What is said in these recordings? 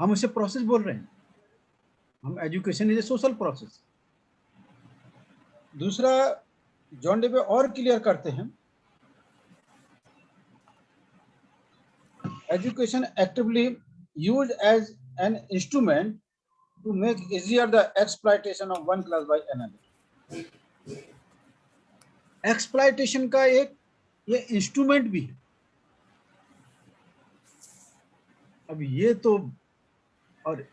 हम उसे प्रोसेस बोल रहे हैं। हम education is a social process. दूसरा जॉन डेवे और क्लियर करते हैं, education actively use as an instrument to make easier the exploitation of one class by another। Exploitation का एक ये इंस्ट्रूमेंट भी है। अब ये तो और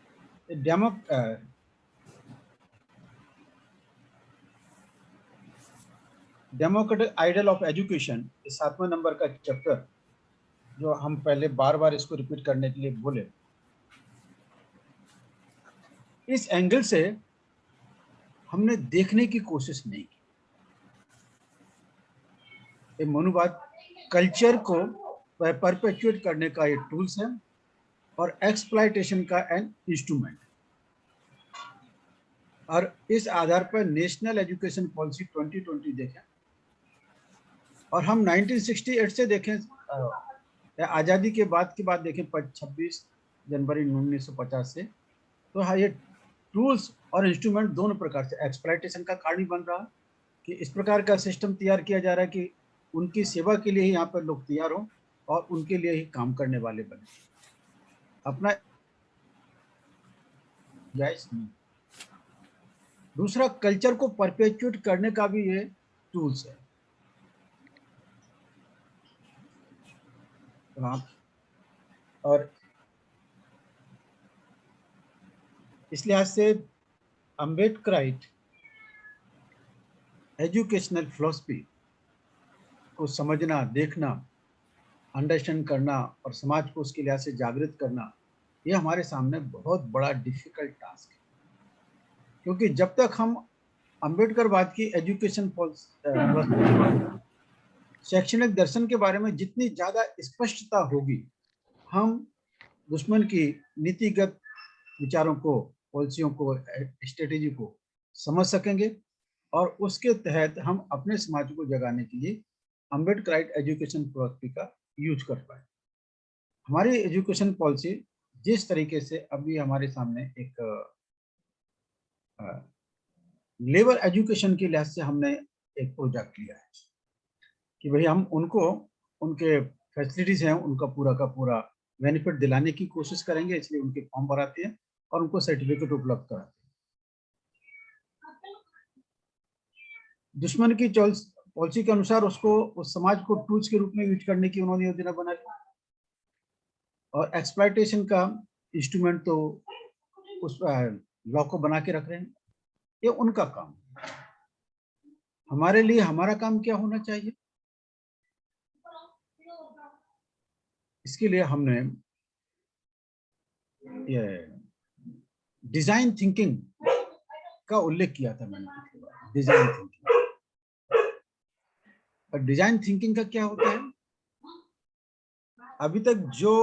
डेमोक्रेटिक आइडल ऑफ एजुकेशन, 7वें नंबर का चैप्टर जो हम पहले बार बार इसको रिपीट करने के लिए बोले, इस एंगल से हमने देखने की कोशिश नहीं की। ये मनुवाद कल्चर को परपेचुएट करने का ये टूल्स है और एक्सप्लॉयटेशन का एन इंस्ट्रूमेंट। और इस आधार पर नेशनल एजुकेशन पॉलिसी 2020 देखें और हम 1968 से देखें, आज़ादी के बाद की बात देखें 26 जनवरी 1950 से, तो हाँ, ये टूल्स और इंस्ट्रूमेंट दोनों प्रकार से एक्सप्लॉयटेशन का कारण बन रहा है कि इस प्रकार का सिस्टम तैयार किया जा रहा है कि उनकी सेवा के लिए ही यहाँ पर लोग तैयार हों और उनके लिए ही काम करने वाले बने। अपना जायज नहीं। दूसरा, कल्चर को परपेचुएट करने का भी ये टूल्स है। और इस लिहाज से अम्बेडकराइट एजुकेशनल फिलॉसफी को समझना, देखना, अंडरस्टैंड करना और समाज को उसके लिहाज से जागृत करना, ये हमारे सामने बहुत बड़ा डिफिकल्ट टास्क है। क्योंकि जब तक हम अम्बेडकरवाद की एजुकेशन फिलॉसफी, शैक्षणिक दर्शन के बारे में जितनी ज़्यादा स्पष्टता होगी, हम दुश्मन की नीतिगत विचारों को, पॉलिसियों को, स्ट्रेटेजी को समझ सकेंगे और उसके तहत हम अपने समाज को जगाने के लिए अम्बेडकराइट एजुकेशन फिलॉसफी का यूज कर पाए। हमारी एजुकेशन पॉलिसी जिस तरीके से अभी हमारे सामने एक लेबर एजुकेशन के लिहाज से हमने एक प्रोजेक्ट लिया है कि भाई हम उनको उनके फैसिलिटीज हैं उनका पूरा का पूरा बेनिफिट दिलाने की कोशिश करेंगे, इसलिए उनके फॉर्म भराते हैं और उनको सर्टिफिकेट उपलब्ध कराते हैं। दुश्मन की पॉलिसी के अनुसार उसको उस समाज को टूल्स के रूप में यूज करने की उन्होंने योजना बनाई और एक्सप्लॉयटेशन का इंस्ट्रूमेंट तो उस लॉ को बना के रख रहे हैं। ये उनका काम। हमारे लिए हमारा काम क्या होना चाहिए, इसके लिए हमने ये डिजाइन थिंकिंग का उल्लेख किया था। मैंने डिजाइन थिंकिंग, और डिजाइन थिंकिंग का क्या होता है, अभी तक जो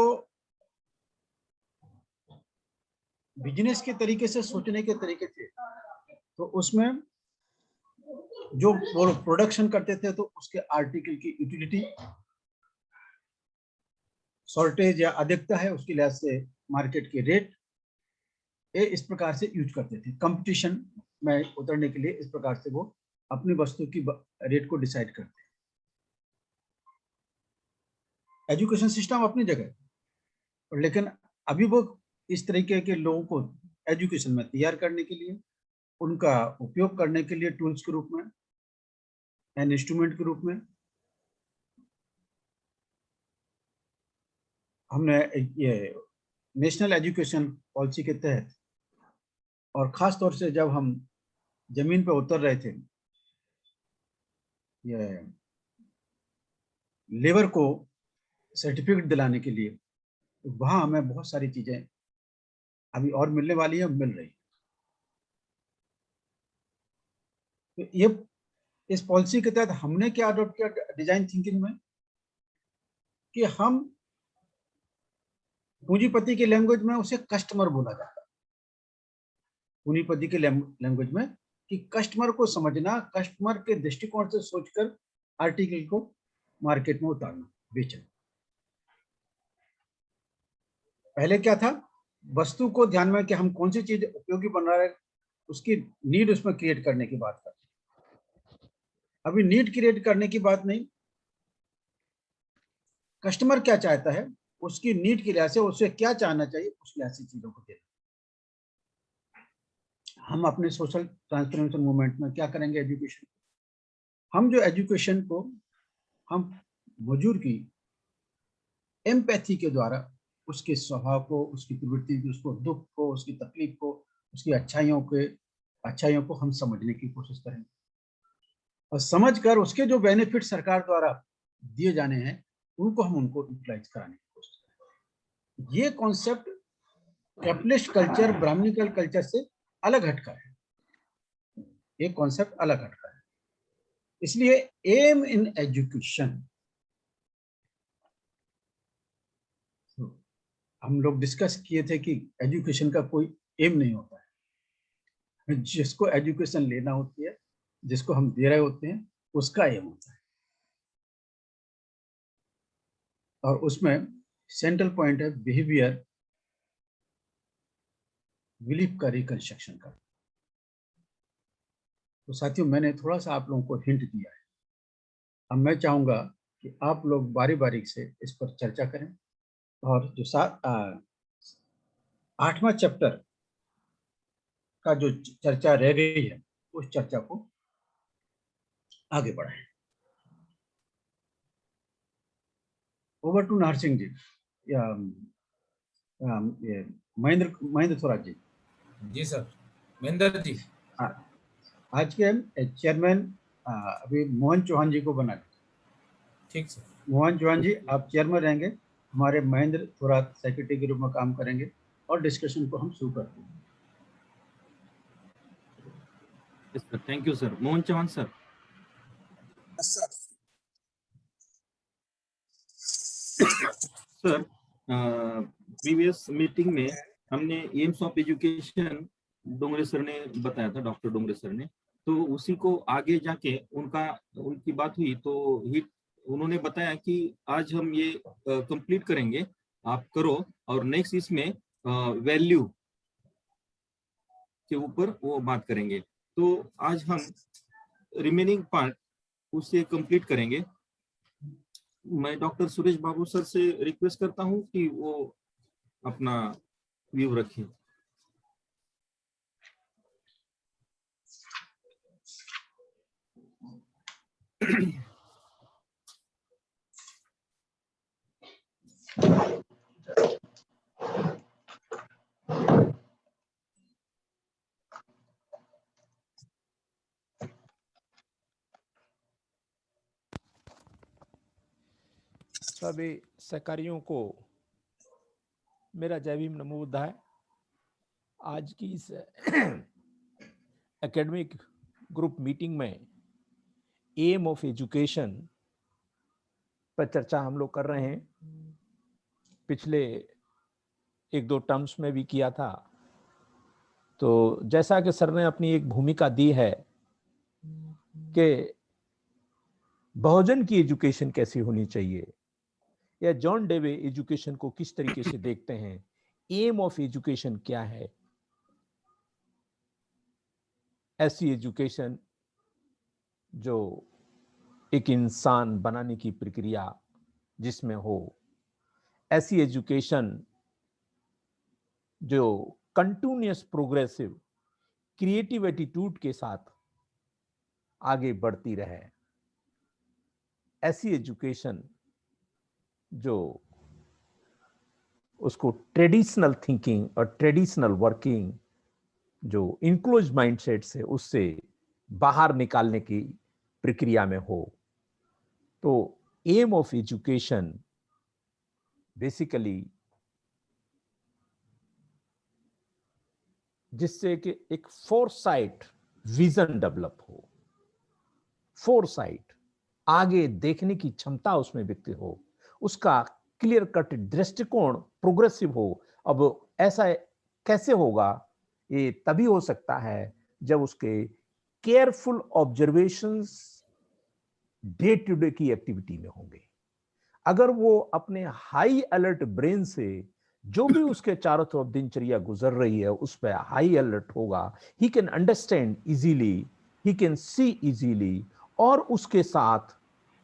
बिजनेस के तरीके से सोचने के तरीके थे, तो उसमें जो वो प्रोडक्शन करते थे तो उसके आर्टिकल की यूटिलिटी, शॉर्टेज या अधिकता है, उसके लिहाज से मार्केट के रेट, ये इस प्रकार से यूज करते थे। कंपटीशन में उतरने के लिए इस प्रकार से वो अपनी वस्तु की रेट को डिसाइड करते हैं। एजुकेशन सिस्टम अपनी जगह, लेकिन अभी वो इस तरीके के लोगों को एजुकेशन में तैयार करने के लिए, उनका उपयोग करने के लिए टूल्स के रूप में, एन इंस्ट्रूमेंट के रूप में हमने ये नेशनल एजुकेशन पॉलिसी के तहत, और खास तौर से जब हम जमीन पर उतर रहे थे, ये लेबर को सर्टिफिकेट दिलाने के लिए, तो वहाँ हमें बहुत सारी चीजें अभी और मिलने वाली है, मिल रही। तो ये इस पॉलिसी के तहत हमने क्या अडॉप्ट किया डिजाइन थिंकिंग में, कि हम पूंजीपति के लैंग्वेज में उसे कस्टमर बोला जाता है। पूंजीपति के लैंग्वेज में कि कस्टमर को समझना, कस्टमर के दृष्टिकोण से सोचकर आर्टिकल को मार्केट में उतारना, बेचना। पहले क्या था, वस्तु को ध्यान में कि हम कौन सी चीज उपयोगी बन रहा है, उसकी नीड उसमें क्रिएट करने की बात करते हैं। अभी नीड क्रिएट करने की बात नहीं, कस्टमर क्या चाहता है उसकी नीड के लिहाज से उसे क्या चाहना चाहिए उस लिहाज से चीजों को देना। हम अपने सोशल ट्रांसफॉर्मेशन मूवमेंट में क्या करेंगे, एजुकेशन, हम जो एजुकेशन को हम बुजुर्ग की एम्पैथी के द्वारा उसके स्वभाव को, उसकी प्रवृत्ति की, उसको दुख को, उसकी तकलीफ को, उसकी अच्छाइयों को हम समझने की कोशिश करेंगे और समझकर उसके जो बेनिफिट सरकार द्वारा दिए जाने हैं उनको हम उनको यूटिलाइज कराने की कोशिश करेंगे। ये concept capitalist culture, Brahmanical culture से अलग हटका है, ये कॉन्सेप्ट अलग हटका है। इसलिए एम इन एजुकेशन, हम लोग डिस्कस किए थे कि एजुकेशन का कोई एम नहीं होता है, जिसको एजुकेशन लेना होती है, जिसको हम दे रहे होते हैं, उसका एम होता है और उसमें सेंट्रल पॉइंट है बिहेवियर, बिलीफ का रिकंस्ट्रक्शन का। तो साथियों, मैंने थोड़ा सा आप लोगों को हिंट दिया है। अब मैं चाहूंगा कि आप लोग बारी बारी से इस पर चर्चा करें और जो 8वां चैप्टर का जो चर्चा रह गई है उस चर्चा को आगे बढ़ाएं। ओवर टू नाहर सिंह जी या महेंद्र थोराट जी। जी सर, महेंद्र जी। आज के चेयरमैन अभी मोहन चौहान जी को बना दिया। ठीक सर। मोहन चौहान जी आप चेयरमैन रहेंगे, हमारे महेंद्र थोराट सेक्रेटरी के रूप में काम करेंगे और डिस्कशन को हम शुरू करते हैं। Sir thank you sir. Mohan Chauhan sir. Sir previous meeting में हमने aims of education Dongre sir ने बताया था, डॉक्टर डोंगरे सर ने, तो उसी को आगे जाके उनकी बात हुई तो उन्होंने बताया कि आज हम ये कंप्लीट करेंगे, आप करो, और नेक्स्ट इसमें वैल्यू के ऊपर वो बात करेंगे। तो आज हम रिमेनिंग पार्ट उससे कंप्लीट करेंगे। मैं डॉक्टर सुरेश बाबू सर से रिक्वेस्ट करता हूं कि वो अपना व्यू रखें। सभी सहकारियों को मेरा जय भीम नमो बुद्धाय। आज की इस एकेडमिक ग्रुप मीटिंग में एम ऑफ एजुकेशन पर चर्चा हम लोग कर रहे हैं। पिछले 1-2 टर्म्स में भी किया था। तो जैसा कि सर ने अपनी एक भूमिका दी है कि बहुजन की एजुकेशन कैसी होनी चाहिए या जॉन डेवे एजुकेशन को किस तरीके से देखते हैं, एम ऑफ एजुकेशन क्या है, ऐसी एजुकेशन जो एक इंसान बनाने की प्रक्रिया जिसमें हो, ऐसी एजुकेशन जो कंटिन्यूअस प्रोग्रेसिव क्रिएटिव एटीट्यूड के साथ आगे बढ़ती रहे, ऐसी एजुकेशन जो उसको ट्रेडिशनल थिंकिंग और ट्रेडिशनल वर्किंग जो इंक्लोज माइंडसेट से उससे बाहर निकालने की प्रक्रिया में हो। तो एम ऑफ एजुकेशन बेसिकली जिससे कि एक फोरसाइट विजन डेवलप हो, फोरसाइट आगे देखने की क्षमता उसमें विकसित हो, उसका क्लियर कट दृष्टिकोण प्रोग्रेसिव हो। अब ऐसा कैसे होगा? ये तभी हो सकता है जब उसके careful observations day to day की एक्टिविटी में होंगे। अगर वो अपने हाई अलर्ट ब्रेन से जो भी उसके चारों तरफ दिनचर्या गुजर रही है उस पर हाई अलर्ट होगा, he can understand easily, he can see easily, और उसके साथ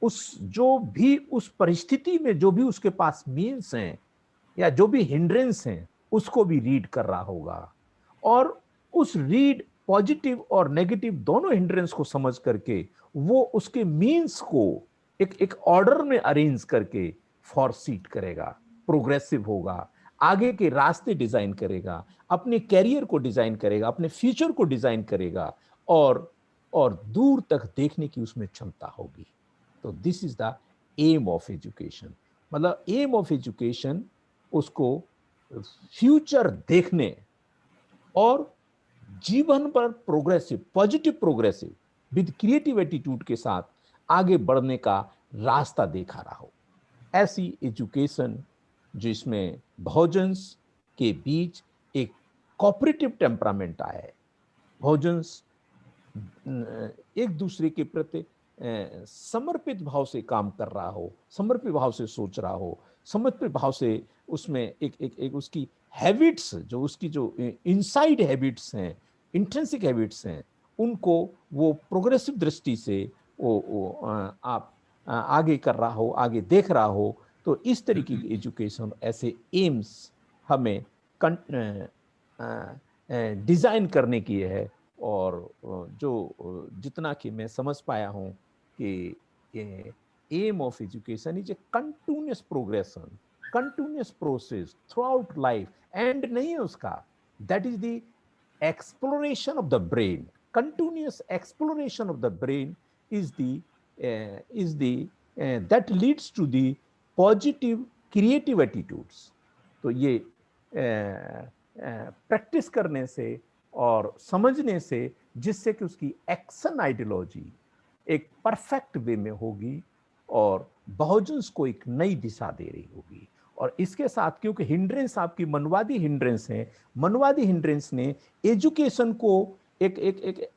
उस जो भी उस परिस्थिति में जो भी उसके पास मीन्स हैं या जो भी हिंड्रेंस हैं उसको भी रीड कर रहा होगा, और उस रीड पॉजिटिव और नेगेटिव दोनों हिंड्रेंस को समझ करके वो उसके मीन्स को एक ऑर्डर में अरेंज करके फॉरसीट करेगा, प्रोग्रेसिव होगा, आगे के रास्ते डिजाइन करेगा, अपने कैरियर को डिजाइन करेगा, अपने फ्यूचर को डिजाइन करेगा, और दूर तक देखने की उसमें क्षमता होगी। तो this is the aim of education. मतलब एम ऑफ एजुकेशन उसको फ्यूचर देखने और जीवन पर progressive, positive progressive with creative attitude के साथ आगे बढ़ने का रास्ता दिखा रहा हो। ऐसी एजुकेशन जिसमें बहुजन्स के बीच एक कोऑपरेटिव टेम्परामेंट आया है, बहुजन्स एक दूसरे के प्रति समर्पित भाव से काम कर रहा हो, समर्पित भाव से सोच रहा हो, समर्पित भाव से उसमें एक उसकी हैबिट्स, जो उसकी जो इनसाइड हैबिट्स हैं, इंट्रिंसिक हैबिट्स हैं, उनको वो प्रोग्रेसिव दृष्टि से वो आप आगे कर रहा हो, आगे देख रहा हो। तो इस तरीके की एजुकेशन, ऐसे एम्स हमें डिजाइन करने की है। और जो जितना कि मैं समझ पाया हूँ कि aim of education is a continuous progression, continuous process throughout life, and नहीं है उसका। That is the exploration of the brain, continuous exploration of the brain is the that leads to the positive creative attitudes. तो ये practice करने से और समझने से, जिससे कि उसकी एक्शन आइडियोलॉजी एक परफेक्ट वे में होगी और बहुजन्स को एक नई दिशा दे रही होगी। और इसके साथ, क्योंकि हिंड्रेंस आपकी मनवादी हिंड्रेंस है, मनवादी हिंड्रेंस ने एजुकेशन को एक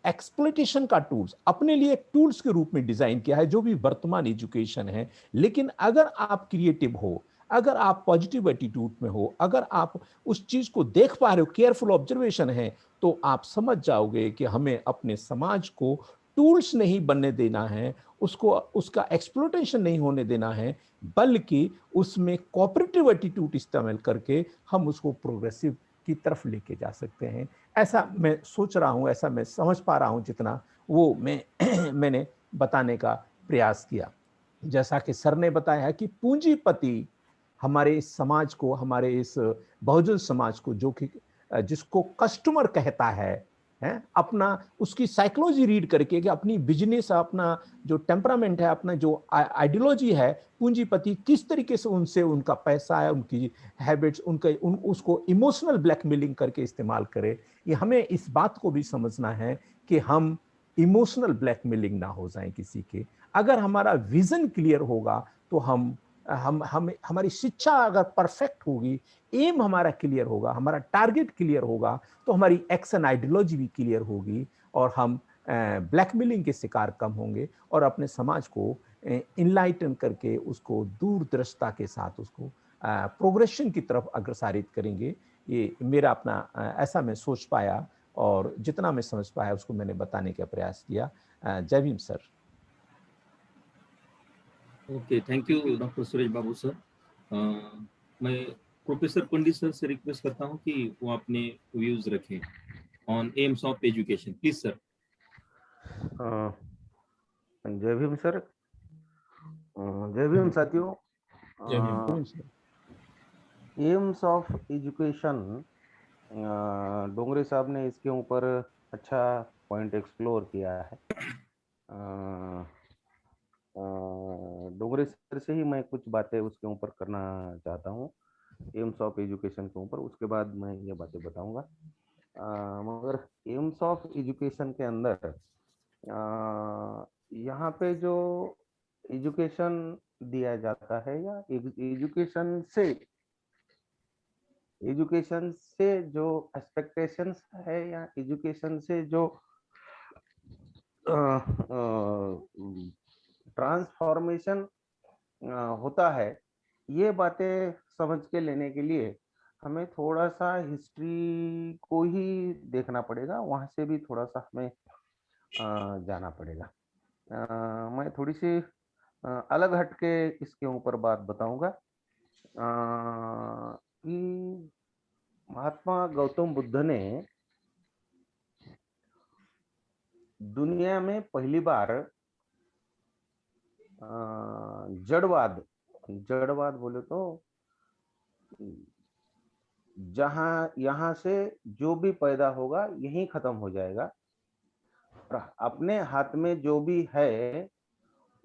एक्सप्लॉइटेशन का टूल्स, अपने लिए एक टूल्स के रूप में डिजाइन किया है, जो भी वर्तमान एजुकेशन है। लेकिन अगर आप क्रिएटिव हो, अगर आप पॉजिटिव एटीट्यूड में हो, अगर आप उस चीज को देख पा रहे हो, केयरफुल ऑब्जर्वेशन है, तो आप समझ जाओगे कि हमें अपने समाज को टूल्स नहीं बनने देना है, उसको उसका एक्सप्लॉइटेशन नहीं होने देना है, बल्कि उसमें कोऑपरेटिव एटीट्यूड इस्तेमाल करके हम उसको प्रोग्रेसिव की तरफ लेके जा सकते हैं। ऐसा मैं सोच रहा हूँ, ऐसा मैं समझ पा रहा हूँ, जितना वो मैंने बताने का प्रयास किया। जैसा कि सर ने बताया कि पूंजीपति हमारे इस समाज को, हमारे इस बहुजन समाज को, जो कि जिसको कस्टमर कहता है, अपना उसकी साइकोलॉजी रीड करके कि अपनी बिजनेस, अपना जो टेम्परामेंट है, अपना जो आइडियोलॉजी है, पूंजीपति किस तरीके से उनसे उनका पैसा है, उनकी हैबिट्स, उसको इमोशनल ब्लैकमेलिंग करके इस्तेमाल करे। ये हमें इस बात को भी समझना है कि हम इमोशनल ब्लैकमेलिंग ना हो जाएं किसी के। अगर हमारा विजन क्लियर होगा तो हम हमारी शिक्षा अगर परफेक्ट होगी, एम हमारा क्लियर होगा, हमारा टारगेट क्लियर होगा, तो हमारी एक्शन आइडियोलॉजी भी क्लियर होगी और हम ब्लैकमेलिंग के शिकार कम होंगे और अपने समाज को इनलाइटन करके उसको दूरदृष्टता के साथ उसको प्रोग्रेशन की तरफ अग्रसारित करेंगे। ये मेरा अपना ऐसा मैं सोच पाया और जितना मैं समझ पाया उसको मैंने बताने का प्रयास किया। जय Bhim sir. Okay, thank you doctor Suresh Babu sir. मैं प्रोफेसर पंडित सर से रिक्वेस्ट करता हूं कि वो अपने व्यूज रखें on AIIMS of education, please sir. जय भीम सर। जय भीम साथियों। जय Bhim. AIIMS of education, Dongre साहब ने इसके ऊपर अच्छा पॉइंट एक्सप्लोर किया है। डोंगरे सर से ही मैं कुछ बातें उसके ऊपर करना चाहता हूँ, एम्स ऑफ एजुकेशन के ऊपर। उसके बाद मैं ये बातें बताऊंगा। मगर एम्स ऑफ एजुकेशन के अंदर यहाँ पे जो एजुकेशन दिया जाता है या एजुकेशन से जो एक्सपेक्टेशंस है या एजुकेशन से जो ट्रांसफॉर्मेशन होता है, ये बातें समझ के लेने के लिए हमें थोड़ा सा हिस्ट्री को ही देखना पड़ेगा, वहां से भी थोड़ा सा हमें जाना पड़ेगा। मैं थोड़ी सी अलग हटके इसके ऊपर बात बताऊंगा कि महात्मा गौतम बुद्ध ने दुनिया में पहली बार जड़वाद, जड़वाद बोले तो जहां यहाँ से जो भी पैदा होगा यहीं खत्म हो जाएगा, और अपने हाथ में जो भी है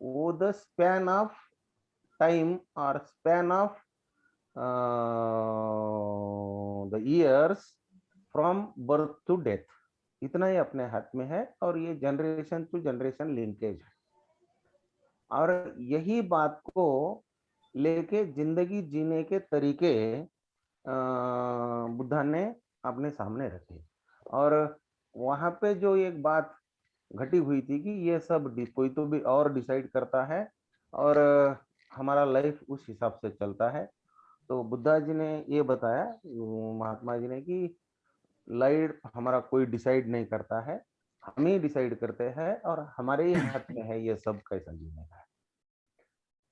वो द स्पैन ऑफ टाइम और span of the years from birth to death, इतना ही अपने हाथ में है, और ये जनरेशन टू जनरेशन लिंकेज है। और यही बात को लेके जिंदगी जीने के तरीके बुद्धा ने अपने सामने रखे। और वहां पे जो एक बात घटी हुई थी कि ये सब कोई तो भी और डिसाइड करता है और हमारा लाइफ उस हिसाब से चलता है। तो बुद्धा जी ने ये बताया, महात्मा जी ने, कि लाइफ हमारा कोई डिसाइड नहीं करता है, हम ही डिसाइड करते हैं और हमारे ही हाथ में है ये सब कैसा जीने का है।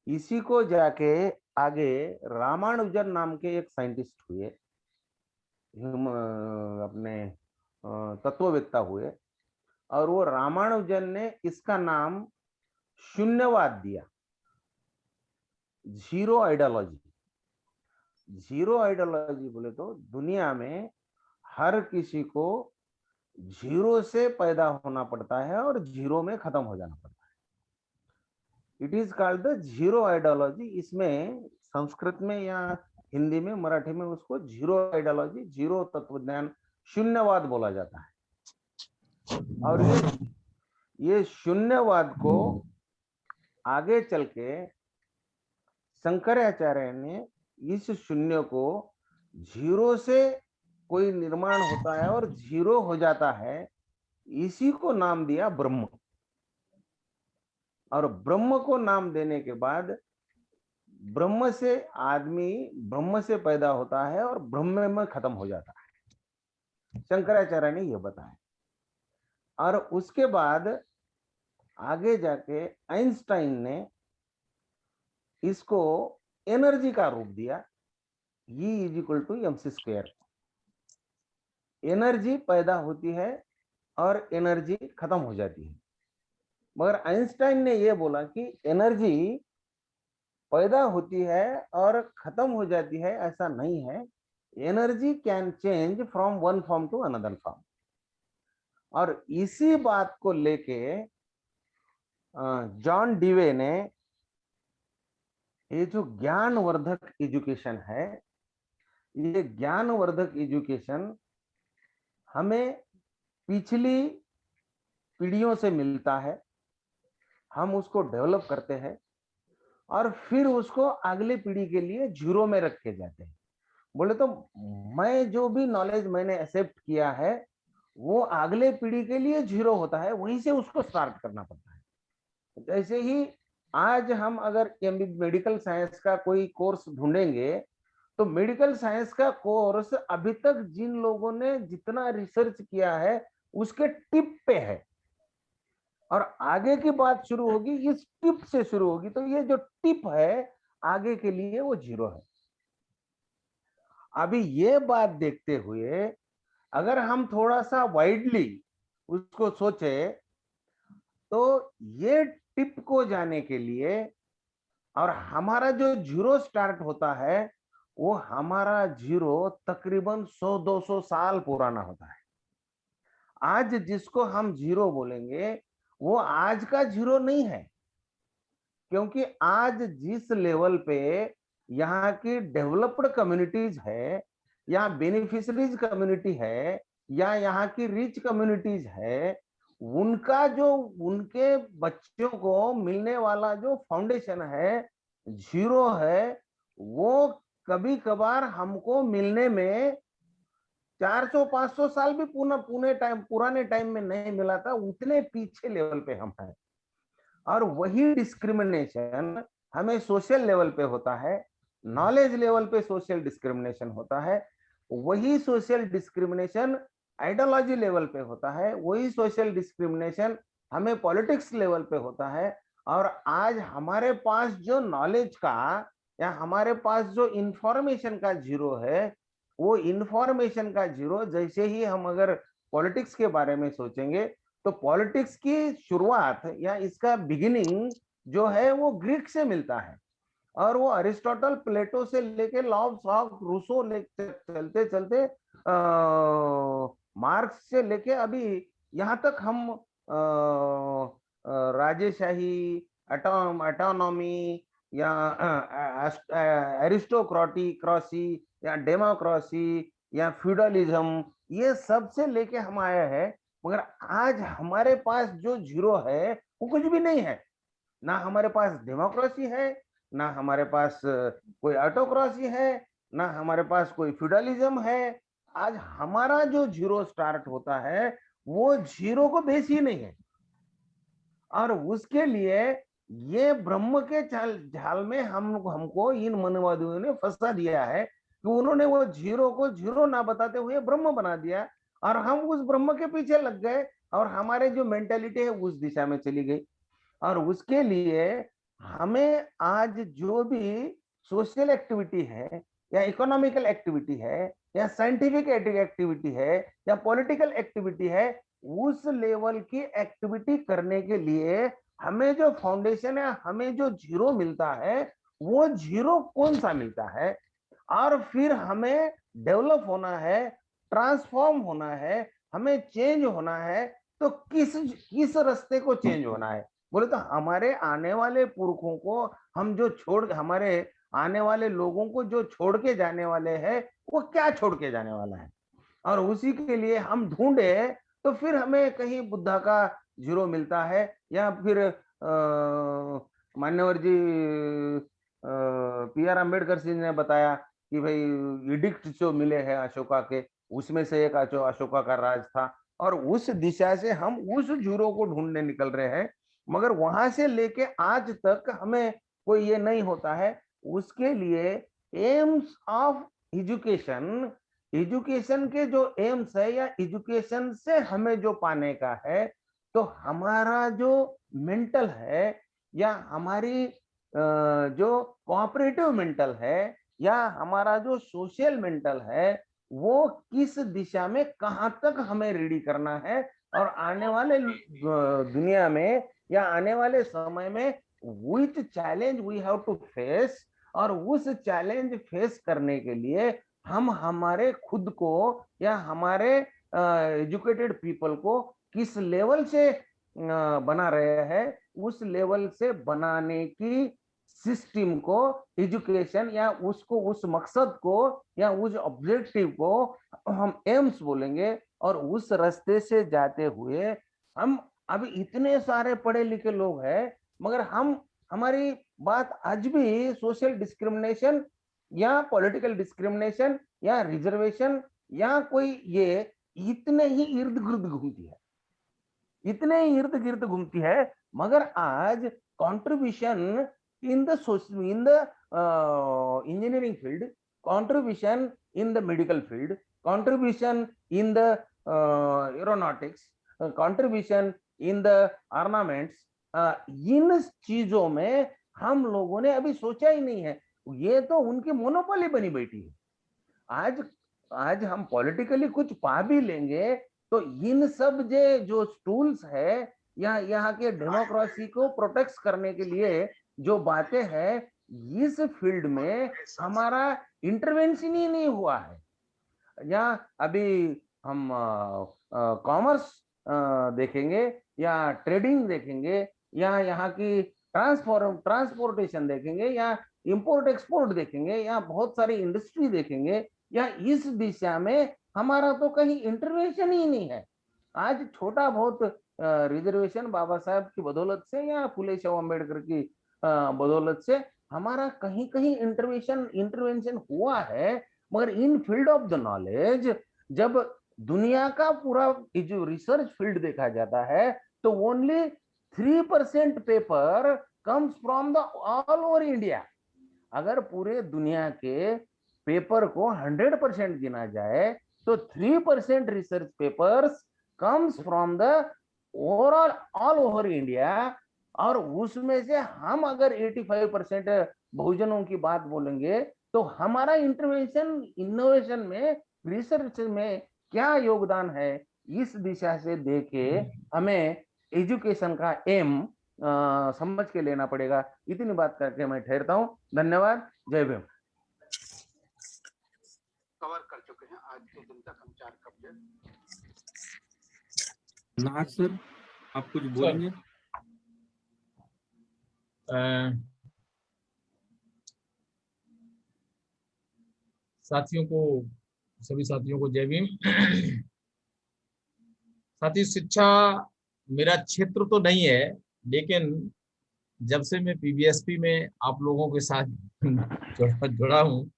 इसी को जाके आगे रामानुजन नाम के एक साइंटिस्ट हुए, अपने तत्ववेत्ता हुए, और वो रामानुजन ने इसका नाम शून्यवाद दिया, जीरो आइडियोलॉजी। जीरो आइडियोलॉजी बोले तो दुनिया में हर किसी को जीरो से पैदा होना पड़ता है और जीरो में खत्म हो जाना पड़ता है। It is called the zero ideology. इसमें संस्कृत में या हिंदी में, मराठी में उसको जीरो आइडियोलॉजी, जीरो तत्वज्ञान, शून्यवाद बोला जाता है। और ये शून्यवाद को आगे चल के शंकराचार्य ने इस शून्य को, जीरो से कोई निर्माण होता है और जीरो हो जाता है, इसी को नाम दिया ब्रह्म। और ब्रह्म को नाम देने के बाद ब्रह्म से आदमी ब्रह्म से पैदा होता है और ब्रह्म में खत्म हो जाता है, शंकराचार्य ने यह बताया। और उसके बाद आगे जाके आइंस्टाइन ने इसको एनर्जी का रूप दिया, E = mc²। एनर्जी पैदा होती है और एनर्जी खत्म हो जाती है, मगर आइंस्टाइन ने यह बोला कि एनर्जी पैदा होती है और खत्म हो जाती है, ऐसा नहीं है, energy can change from one form to another form. और इसी बात को लेके जॉन डीवे ने ये जो ज्ञानवर्धक एजुकेशन है, ये ज्ञानवर्धक एजुकेशन हमें पिछली पीढ़ियों से मिलता है, हम उसको डेवलप करते हैं और फिर उसको अगले पीढ़ी के लिए जीरो में रख के जाते हैं। बोले तो मैं जो भी नॉलेज मैंने एक्सेप्ट किया है वो अगले पीढ़ी के लिए जीरो होता है, वहीं से उसको स्टार्ट करना पड़ता है। जैसे ही आज हम अगर मेडिकल साइंस का कोई कोर्स ढूंढेंगे तो मेडिकल साइंस का कोर्स अभी तक जिन लोगों ने जितना रिसर्च किया है उसके टिप पे है, और आगे की बात शुरू होगी इस टिप से शुरू होगी, तो ये जो टिप है आगे के लिए वो जीरो है। अभी ये बात देखते हुए अगर हम थोड़ा सा वाइडली उसको सोचे तो ये टिप को जाने के लिए और हमारा जो जीरो स्टार्ट होता है वो हमारा जीरो तकरीबन 100-200 साल पुराना होता है। आज जिसको हम जीरो बोलेंगे वो आज का जीरो नहीं है, क्योंकि आज जिस लेवल पे यहाँ की डेवलप्ड कम्युनिटीज है या बेनिफिशरीज कम्युनिटी है या यहाँ की रिच कम्युनिटीज है, उनका जो उनके बच्चों को मिलने वाला जो फाउंडेशन है जीरो है, वो कभी कभार हमको मिलने में 400-500 साल भी पुराने टाइम में नहीं मिला था, उतने पीछे लेवल पे हम हैं। और वही डिस्क्रिमिनेशन हमें सोशल लेवल पे होता है, नॉलेज लेवल पे सोशल डिस्क्रिमिनेशन होता है, वही सोशल डिस्क्रिमिनेशन आइडियोलॉजी लेवल पे होता है, वही सोशल डिस्क्रिमिनेशन हमें पॉलिटिक्स लेवल पे होता है। और आज हमारे पास जो नॉलेज का या हमारे पास जो इंफॉर्मेशन का जीरो है, वो इंफॉर्मेशन का जीरो, जैसे ही हम अगर पॉलिटिक्स के बारे में सोचेंगे तो पॉलिटिक्स की शुरुआत या इसका बिगिनिंग जो है वो ग्रीक से मिलता है, और वो अरिस्टोटल, प्लेटो से लेके लॉब्स, रूसो चलते चलते मार्क्स से लेके अभी यहाँ तक हम राजेशाही, ऑटोनॉमी या एरिस्टोक्रेसी या डेमोक्रेसी या फ्यूडलिज्म, ये सब से लेके हम आए हैं। मगर आज हमारे पास जो जीरो है वो कुछ भी नहीं है। ना हमारे पास डेमोक्रेसी है, ना हमारे पास कोई ऑटोक्रेसी है, ना हमारे पास कोई फ्यूडलिज्म है। आज हमारा जो जीरो स्टार्ट होता है वो जीरो को बेस ही नहीं है। और उसके लिए ये ब्रह्म के जाल में हमको इन मनवादियों ने फंसा दिया है कि उन्होंने वो जीरो को जीरो ना बताते हुए ब्रह्म बना दिया, और हम उस ब्रह्म के पीछे लग गए और हमारे जो मेंटेलिटी है उस दिशा में चली गई। और उसके लिए हमें आज जो भी सोशल एक्टिविटी है या इकोनॉमिकल एक्टिविटी है या साइंटिफिक एक्टिविटी है या पॉलिटिकल एक्टिविटी है, उस लेवल की एक्टिविटी करने के लिए हमें जो फाउंडेशन है, हमें जो जीरो मिलता है, वो जीरो कौन सा मिलता है, और फिर हमें डेवलप होना है, ट्रांसफॉर्म होना है, हमें चेंज होना है। तो किस रास्ते को चेंज होना है बोले तो हमारे आने वाले पुरखों को हम जो हमारे आने वाले लोगों को जो छोड़ के जाने वाले हैं, वो क्या छोड़ के जाने वाला है, और उसी के लिए हम ढूंढे तो फिर हमें कहीं बुद्धा का जीरो मिलता है, या फिर मान्यवर जी पी.आर. अम्बेडकर जी ने बताया कि भाई एडिक्ट जो मिले हैं अशोका के, उसमें से एक अशोका का राज था, और उस दिशा से हम उस जीरो को ढूंढने निकल रहे हैं। मगर वहां से लेके आज तक हमें कोई ये नहीं होता है। उसके लिए एम्स ऑफ एजुकेशन, एजुकेशन के जो एम्स है या एजुकेशन से हमें जो पाने का है, तो हमारा जो मेंटल है या हमारी जो कोऑपरेटिव मेंटल है या हमारा जो सोशल मेंटल है, वो किस दिशा में कहां तक हमें रेडी करना है, और आने वाले दुनिया में या आने वाले समय में which challenge we have to face, और उस चैलेंज फेस करने के लिए हम हमारे खुद को या हमारे एजुकेटेड पीपल को किस लेवल से बना रहे हैं, उस लेवल से बनाने की सिस्टम को, एजुकेशन या उसको, उस मकसद को या उस ऑब्जेक्टिव को हम एम्स बोलेंगे। और उस रास्ते से जाते हुए हम अभी इतने सारे पढ़े लिखे लोग हैं, मगर हमारी बात आज भी सोशल डिस्क्रिमिनेशन या पॉलिटिकल डिस्क्रिमिनेशन या रिजर्वेशन या कोई ये इतने ही इर्द गिर्द घूमती है, इतने ही इर्द गिर्द घूमती है। मगर आज contribution in the engineering field, contribution in the medical field, contribution in the aeronautics, contribution in the armaments, इन चीजों में हम लोगों ने अभी सोचा ही नहीं है। ये तो उनकी मोनोपोली बनी बैठी है। आज हम पॉलिटिकली कुछ पा भी लेंगे तो इन सब जो टूल्स है या यहाँ के डेमोक्रेसी को प्रोटेक्ट करने के लिए जो बातें हैं, इस फील्ड में हमारा इंटरवेंशन ही नहीं हुआ है। या अभी हम कॉमर्स देखेंगे या ट्रेडिंग देखेंगे या यहाँ की ट्रांसपोर्टेशन देखेंगे या इंपोर्ट एक्सपोर्ट देखेंगे या बहुत सारी इंडस्ट्री देखेंगे, या इस दिशा में हमारा तो कहीं इंटरवेंशन ही नहीं है। आज छोटा बहुत रिजर्वेशन बाबा साहब की बदौलत से या फुले शाह अम्बेडकर की बदौलत से हमारा कहीं कहीं इंटरवेंशन हुआ है। मगर इन फील्ड ऑफ द नॉलेज जब दुनिया का पूरा जो रिसर्च फील्ड देखा जाता है तो only 3% paper comes from the all over India, अगर पूरे दुनिया के पेपर को 100% गिना जाए तो 3% research papers comes from the overall all over India, और उसमें से हम अगर 85% बहुजनों की बात बोलेंगे तो हमारा इंटरवेंशन इनोवेशन में, रिसर्च में क्या योगदान है, इस दिशा से देखे हमें एजुकेशन का एम समझ के लेना पड़ेगा। इतनी बात करके मैं ठहरता हूँ। धन्यवाद। जय भीम। कवर कर चुके हैं आज के दिन तक हम 4 कब्जे। नाहक सर, आप कुछ बोलेंगे? साथियों को, सभी साथियों को जय भीम। साथी, शिक्षा मेरा क्षेत्र तो नहीं है, लेकिन जब से मैं पीबीएसपी में आप लोगों के साथ जुड़ा हूँ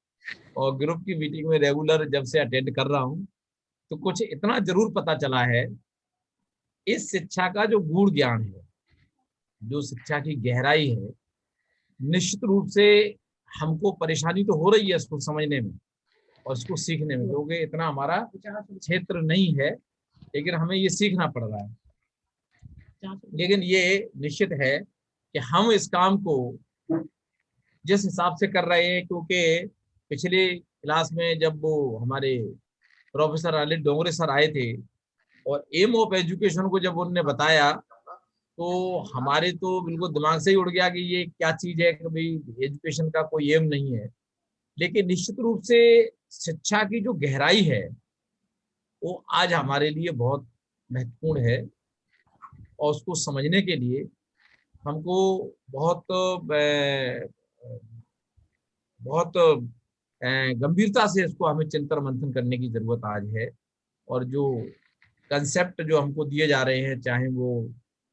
और ग्रुप की मीटिंग में रेगुलर जब से अटेंड कर रहा हूँ, तो कुछ इतना जरूर पता चला है, इस शिक्षा का जो गूढ़ ज्ञान है, जो शिक्षा की गहराई है, निश्चित रूप से हमको परेशानी तो हो रही है इसको समझने में और इसको सीखने में, क्योंकि इतना हमारा क्षेत्र नहीं है, लेकिन हमें ये सीखना पड़ रहा है। लेकिन ये निश्चित है कि हम इस काम को जिस हिसाब से कर रहे हैं, क्योंकि पिछले क्लास में जब वो हमारे प्रोफेसर अनिल डोंगरे सर आए थे और एम ऑफ एजुकेशन को जब उन्होंने बताया, तो हमारे तो बिल्कुल दिमाग से ही उड़ गया कि ये क्या चीज है कि भाई एजुकेशन का कोई एम नहीं है। लेकिन निश्चित रूप से शिक्षा की जो गहराई है वो आज हमारे लिए बहुत महत्वपूर्ण है और उसको समझने के लिए हमको बहुत गंभीरता से इसको हमें चिंतन मंथन करने की जरूरत आज है। और जो कंसेप्ट जो हमको दिए जा रहे हैं, चाहे वो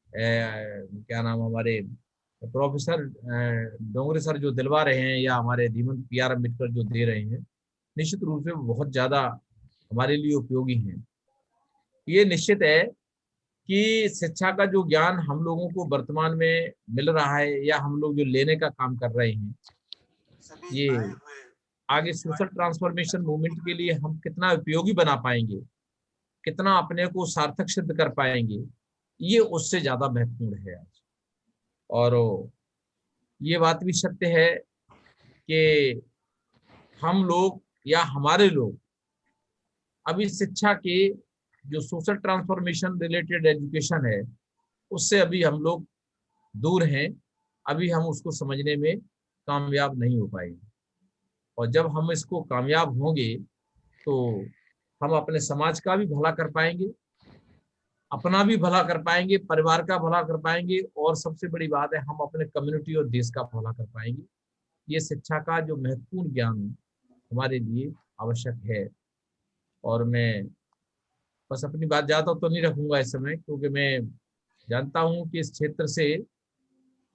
क्या नाम हमारे प्रोफेसर डोंगरे सर जो दिलवा रहे हैं या हमारे धीमंत पी.आर. अम्बेडकर जो दे रहे हैं, निश्चित रूप से बहुत ज्यादा हमारे लिए उपयोगी हैं। ये निश्चित है कि शिक्षा का जो ज्ञान हम लोगों को वर्तमान में मिल रहा है या हम लोग जो लेने का काम कर रहे हैं, ये आगे सोशल ट्रांसफॉर्मेशन मूवमेंट के लिए हम कितना उपयोगी बना पाएंगे, कितना अपने को सार्थक सिद्ध कर पाएंगे, ये उससे ज्यादा महत्वपूर्ण है आज। और ये बात भी सत्य है कि हम लोग या हमारे लोग अभी शिक्षा के जो सोशल ट्रांसफॉर्मेशन रिलेटेड एजुकेशन है उससे अभी हम लोग दूर हैं। अभी हम उसको समझने में कामयाब नहीं हो पाएंगे, और जब हम इसको कामयाब होंगे तो हम अपने समाज का भी भला कर पाएंगे, अपना भी भला कर पाएंगे, परिवार का भला कर पाएंगे, और सबसे बड़ी बात है हम अपने कम्युनिटी और देश का भला कर पाएंगे। ये शिक्षा का जो महत्वपूर्ण ज्ञान हमारे लिए आवश्यक है। और मैं बस अपनी बात ज्यादा तो नहीं रखूंगा इस समय, क्योंकि मैं जानता हूं कि इस क्षेत्र से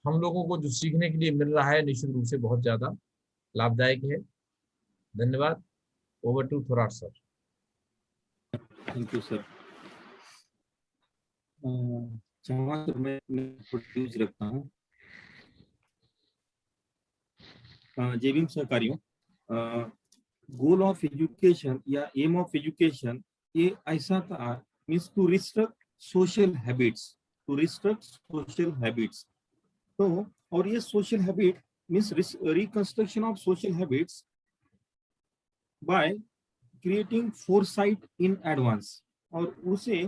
हम लोगों को जो सीखने के लिए मिल रहा है निश्चित रूप से बहुत ज्यादा लाभदायक है। धन्यवाद। Over to Thorat sir. Thank you sir. जहाँ तक मैं प्रोड्यूस रखता हूँ, जय भीम सहकारियों, गोल ऑफ एजुकेशन या एम ऑफ एजुकेशन ये ऐसा था, means to restrict social habits, to restrict social habits. तो और ये social habit means reconstruction of social habits by creating foresight in advance. और उसे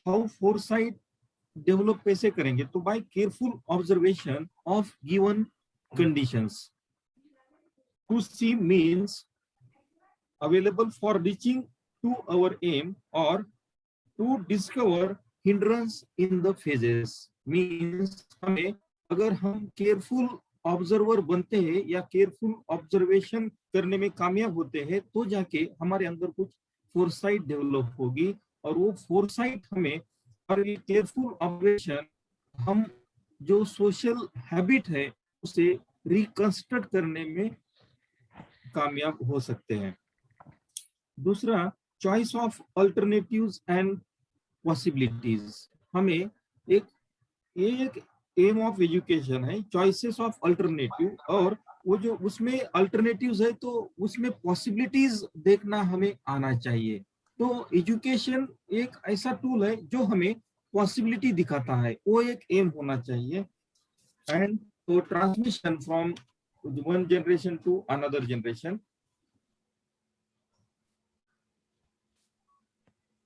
हाउ फोरसाइट डेवलप कैसे करेंगे, तो by careful observation of given conditions. To C means available for reaching to our aim or to discover hindrance in the phases। means हमें अगर हम careful observer बनते हैं या केयरफुल ऑब्जर्वेशन करने में कामयाब होते हैं तो जाके हमारे अंदर कुछ फोरसाइट डेवलप होगी, और वो फोरसाइट हमें और ये केयरफुल ऑब्जर्वेशन हम जो सोशल हैबिट है उसे रिकंस्ट्रक्ट करने में कामयाब हो सकते हैं। दूसरा, choice of alternatives and possibilities. हमें एक एम ऑफ एजुकेशन है चॉइसेस ऑफ अल्टरनेटिव और वो जो उसमें अल्टरनेटिव्स है तो उसमें पॉसिबिलिटीज देखना हमें आना चाहिए। तो एजुकेशन एक ऐसा टूल है जो हमें पॉसिबिलिटी दिखाता है, वो एक एम होना चाहिए। एंड तो transmission from one generation to another generation.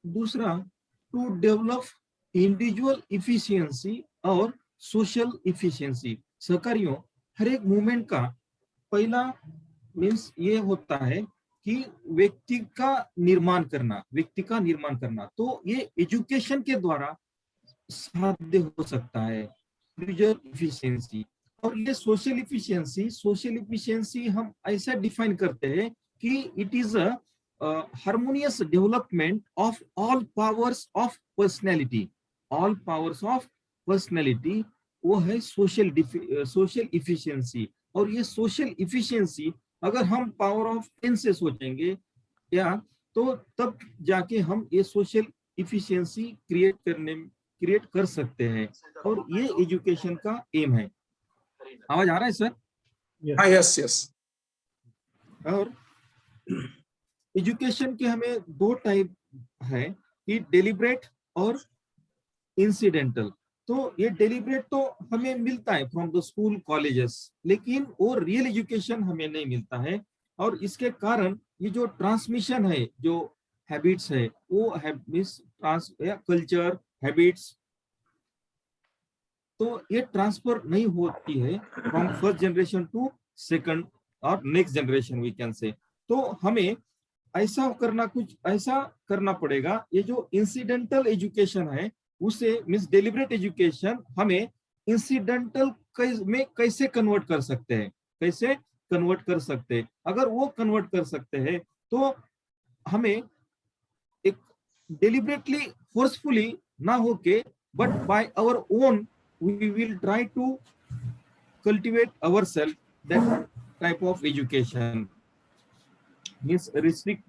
दूसरा, टू डेवलप इंडिविजुअल इफिशियंसी और सोशल इफिशियंसी। सहकारियों, हर एक मूवमेंट का पहला मीन्स ये होता है कि व्यक्ति का निर्माण करना, तो ये एजुकेशन के द्वारा साध्य हो सकता है, इंडिविजुअल इफिशियंसी। और ये सोशल इफिशियंसी हम ऐसा डिफाइन करते हैं कि it is a harmonious development of all powers of personality, वो है सोशल इफिशियंसी। और ये सोशल इफिशियंसी अगर हम पावर ऑफ 10 से सोचेंगे या, तो तब जाके हम ये सोशल इफिशियंसी क्रिएट कर सकते हैं। और ये एजुकेशन का एम है। आवाज आ रहा है सर? यस। और एजुकेशन के हमें दो टाइप है कि डेलिब्रेट और इंसिडेंटल। तो ये डेलिब्रेट तो हमें मिलता है फ्रॉम द स्कूल कॉलेजेस, लेकिन वो रियल एजुकेशन हमें नहीं मिलता है। और इसके कारण ये जो ट्रांसमिशन है, जो हैबिट्स है, वो कल्चर हैबिट्स, तो ये ट्रांसफर नहीं होती है from first generation to second और next generation we can say. तो हमें कुछ ऐसा करना पड़ेगा। ये जो इंसिडेंटल एजुकेशन है उसे मींस डेलिब्रेट एजुकेशन हमें इंसिडेंटल में कैसे कन्वर्ट कर सकते हैं, अगर वो कन्वर्ट कर सकते हैं तो हमें एक डेलिब्रेटली फोर्सफुली ना होके but by our own we will try to cultivate ourselves that type of education, means restrict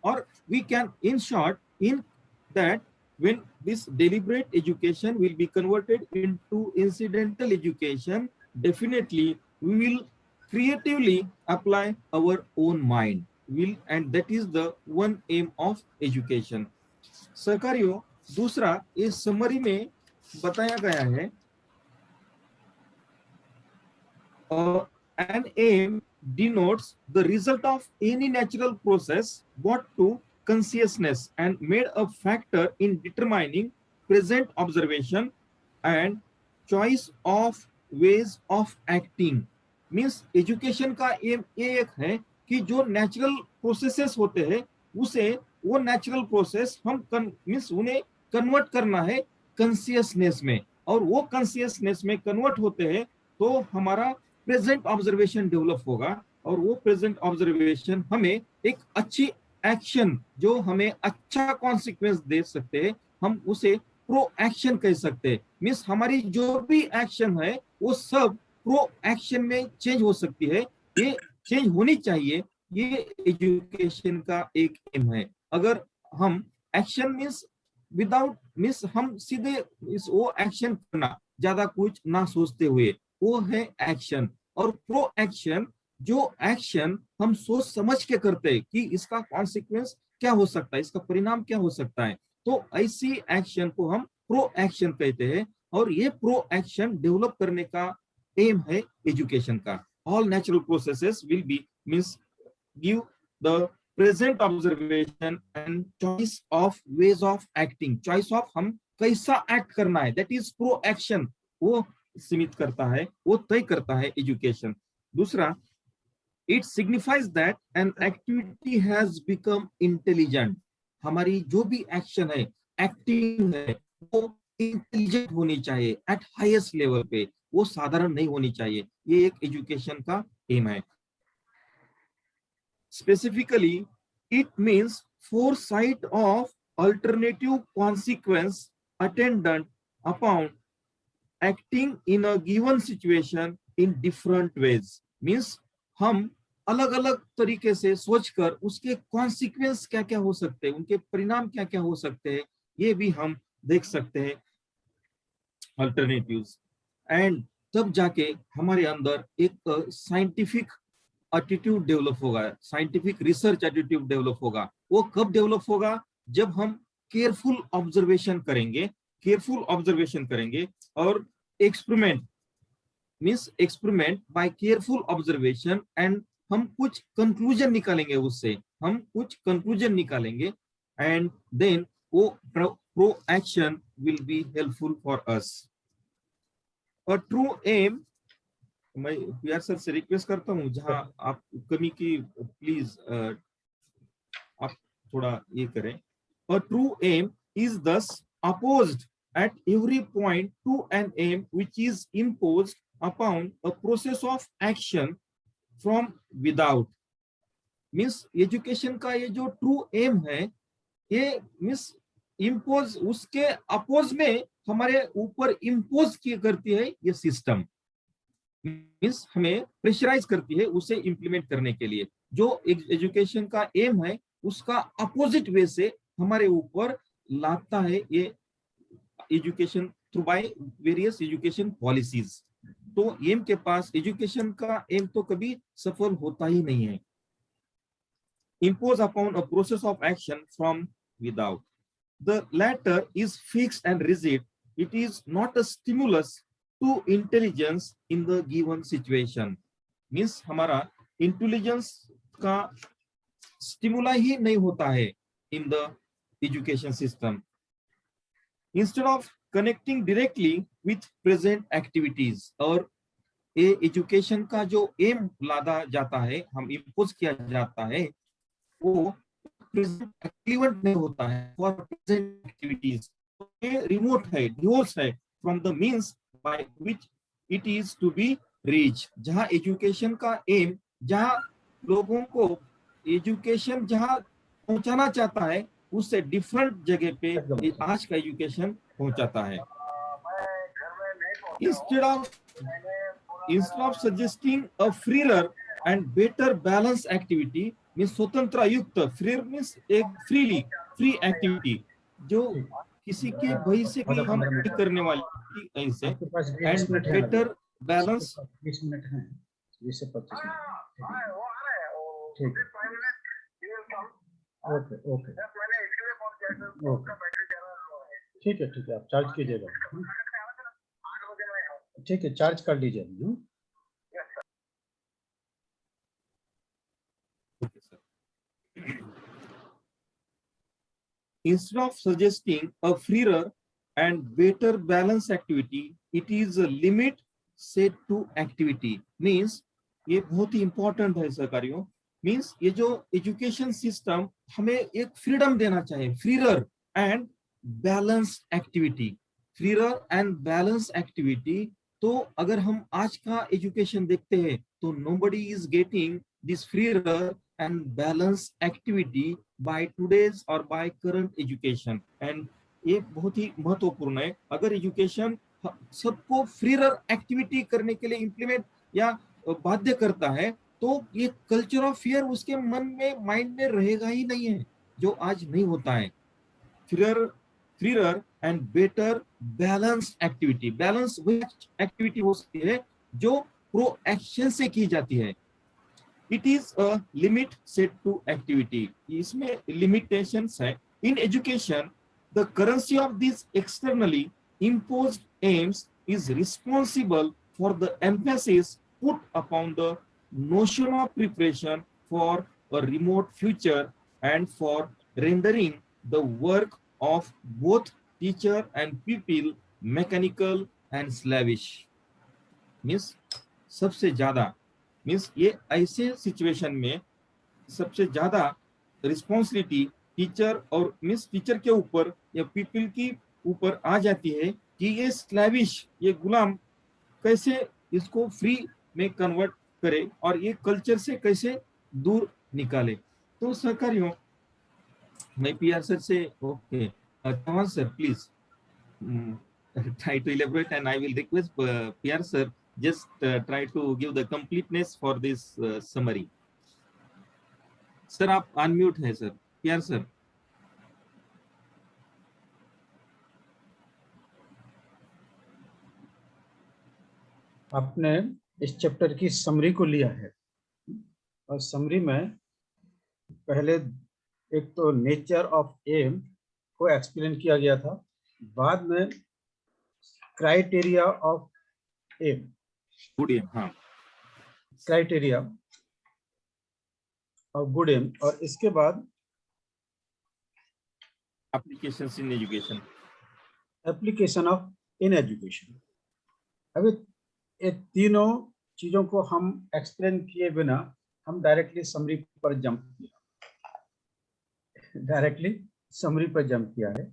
or we can in short in that when this deliberate education will be converted into incidental education, definitely we will creatively apply our own mind and that is the one aim of education. सहकारियों, दूसरा इस summary में बताया गया है, an aim denotes the result of any natural process brought to consciousness and made a factor in determining present observation and choice of ways of acting. Means education का M ये एक है कि जो नेचुरल प्रोसेसेस होते हैं उसे वो नेचुरल प्रोसेस हम मीन्स उन्हें कन्वर्ट करना है कॉन्शियसनेस में, और वो कॉन्शियसनेस में कन्वर्ट होते हैं तो हमारा प्रेजेंट ऑब्जर्वेशन डेवलप होगा। और वो प्रेजेंट ऑब्जर्वेशन हमें एक अच्छी एक्शन जो हमें अच्छा कॉन्सिक्वेंस दे सकते हैं, हम उसे प्रो एक्शन कह सकते हैं। मीन्स हमारी जो भी एक्शन है वो सब प्रो एक्शन में चेंज हो सकती है, ये चेंज होनी चाहिए। ये एजुकेशन का एक एम है। अगर हम एक्शन मीन्स विदाउट मीन्स हम सीधे वो एक्शन करना ज्यादा कुछ ना सोचते हुए, वो है एक्शन। और प्रो एक्शन जो एक्शन हम सोच समझ के करते हैं कि इसका कॉन्सिक्वेंस क्या हो सकता है, इसका परिणाम क्या हो सकता है, तो ऐसी एक्शन को हम प्रो एक्शन कहते हैं। और ये प्रो एक्शन डेवलप करने का एम है एजुकेशन का। All natural processes will be means give the present observation and choice of ways of acting, choice of हम कैसा एक्ट करना है, दैट इज प्रो एक्शन, वो सीमित करता है, वो तय करता है एजुकेशन। दूसरा, it signifies that an activity has become intelligent. हमारी जो भी एक्शन है, एक्टिंग है, वो इंटेलिजेंट होनी चाहिए एट हाईएस्ट लेवल पे, वो साधारण नहीं होनी चाहिए। ये एक एजुकेशन का एम है। Specifically it means foresight of alternative consequence attendant upon acting in a given situation in different ways. Means हम अलग अलग तरीके से सोचकर उसके कॉन्सिक्वेंस क्या क्या हो सकते हैं, उनके परिणाम क्या क्या हो सकते हैं, ये भी हम देख सकते हैं अल्टरनेटिव्स। एंड तब जाके हमारे अंदर एक साइंटिफिक एटीट्यूड डेवलप होगा, साइंटिफिक रिसर्च एटीट्यूड डेवलप होगा। वो कब डेवलप होगा? जब हम केयरफुल ऑब्जर्वेशन करेंगे, केयरफुल ऑब्जर्वेशन करेंगे और experiment means experiment by careful observation, and हम कुछ कंक्लूजन निकालेंगे, उससे हम कुछ कंक्लूजन निकालेंगे, एंड देन वो pro action will be helpful for us. और ट्रू एम, मैं पीआर सर से रिक्वेस्ट करता हूँ जहां आप कमी की प्लीज आप थोड़ा ये करें। A true aim is thus opposed at every point to an aim which is imposed upon a process of action from without। Means education का ये जो ट्रू एम है, ये मीन्स इम्पोज, उसके अपोज में हमारे ऊपर इम्पोज की करती है ये सिस्टम, मीन्स हमें प्रेशराइज करती है उसे इंप्लीमेंट करने के लिए। जो एजुकेशन का एम है उसका अपोजिट वे से हमारे ऊपर लाता है ये education through by various education policies. तो एम के पास, एजुकेशन का एम तो कभी सफल होता ही नहीं है। impose upon a process of action from without, the latter is fixed and rigid, it is not a stimulus to intelligence in the given situation। Means हमारा इंटेलिजेंस का स्टिमुला ही नहीं होता है in the education system. Instead of connecting directly with present activities, और ये education का जो M लादा जाता है, हम इम्पोज किया जाता है, वो प्रेजेंट एक्टिवेंट नहीं होता है फॉर प्रेजेंट एक्टिविटीज। ये रिमोट है, डिवोर्स है from the means by which it is to be reach. जहां एजुकेशन का एम, जहां लोगों को एजुकेशन जहां पहुंचाना चाहता है, उससे डिफरेंट जगह पे आज का एजुकेशन पहुंचाता है। instead of suggesting a freer and better balanced activity, means स्वतंत्र युक्त, फ्री मीन्स एक फ्री एक्टिविटी जो किसी के भय से भी हम करने वाली ऐसे, एंड बेटर बैलेंस। 20 मिनट है, 20 से 25 मिनट, ठीक है, ओके ओके ओके, ठीक है, आप चार्ज कीजिएगा, ठीक है, चार्ज कर लीजिए। Instead of suggesting a freer and better balanced activity, it is a limit set to activity। Means ये बहुत ही इंपॉर्टेंट है सहकारियों। मीन्स ये जो एजुकेशन सिस्टम हमें एक फ्रीडम देना चाहिए, freer and balance activity, freer and balance activity. तो अगर हम आज का एजुकेशन देखते हैं तो nobody is getting this freer and balance activity by today's or by current education, and ये बहुत ही महत्वपूर्ण है। अगर एजुकेशन सबको फ्रीर एक्टिविटी करने के लिए इंप्लीमेंट या बाध्य करता है, तो ये कल्चर ऑफ फियर उसके मन में, माइंड में रहेगा ही नहीं है, जो आज नहीं होता है। Freer and better balance activity, balance वही एक्टिविटी हो सकती है जो प्रो एक्शन से की जाती है। It is a limit set to activity। इसमें limitations है। In education, the currency of these externally imposed aims is responsible for the emphasis put upon the notion of preparation for a remote future and for rendering the work of both teacher and pupil mechanical and slavish। Means सबसे ज्यादा, means ये ऐसे situation में सबसे ज्यादा responsibility teacher और means teacher के ऊपर या पीपल की ऊपर आ जाती है कि ये स्लैविश, ये गुलाम कैसे इसको फ्री में कन्वर्ट करे और ये कल्चर से कैसे दूर निकाले। तो सहकारियों, मैं पीआर सर से, okay Chauhan sir please try to elaborate, and I will request PR sir just try to give the completeness for this summary। Sir आप अनम्यूट है सर, प्यार सर। आपने इस चैप्टर की समरी को लिया है और समरी में पहले एक तो नेचर ऑफ एम को एक्सप्लेन किया गया था, बाद में criteria of aim, good aim, हाँ, क्राइटेरिया ऑफ गुड एम, और इसके बाद applications in education, application of in education. अभी ये तीनों चीजों को हम एक्सप्लेन किए बिना हम डायरेक्टली समरी पर जंप किया है।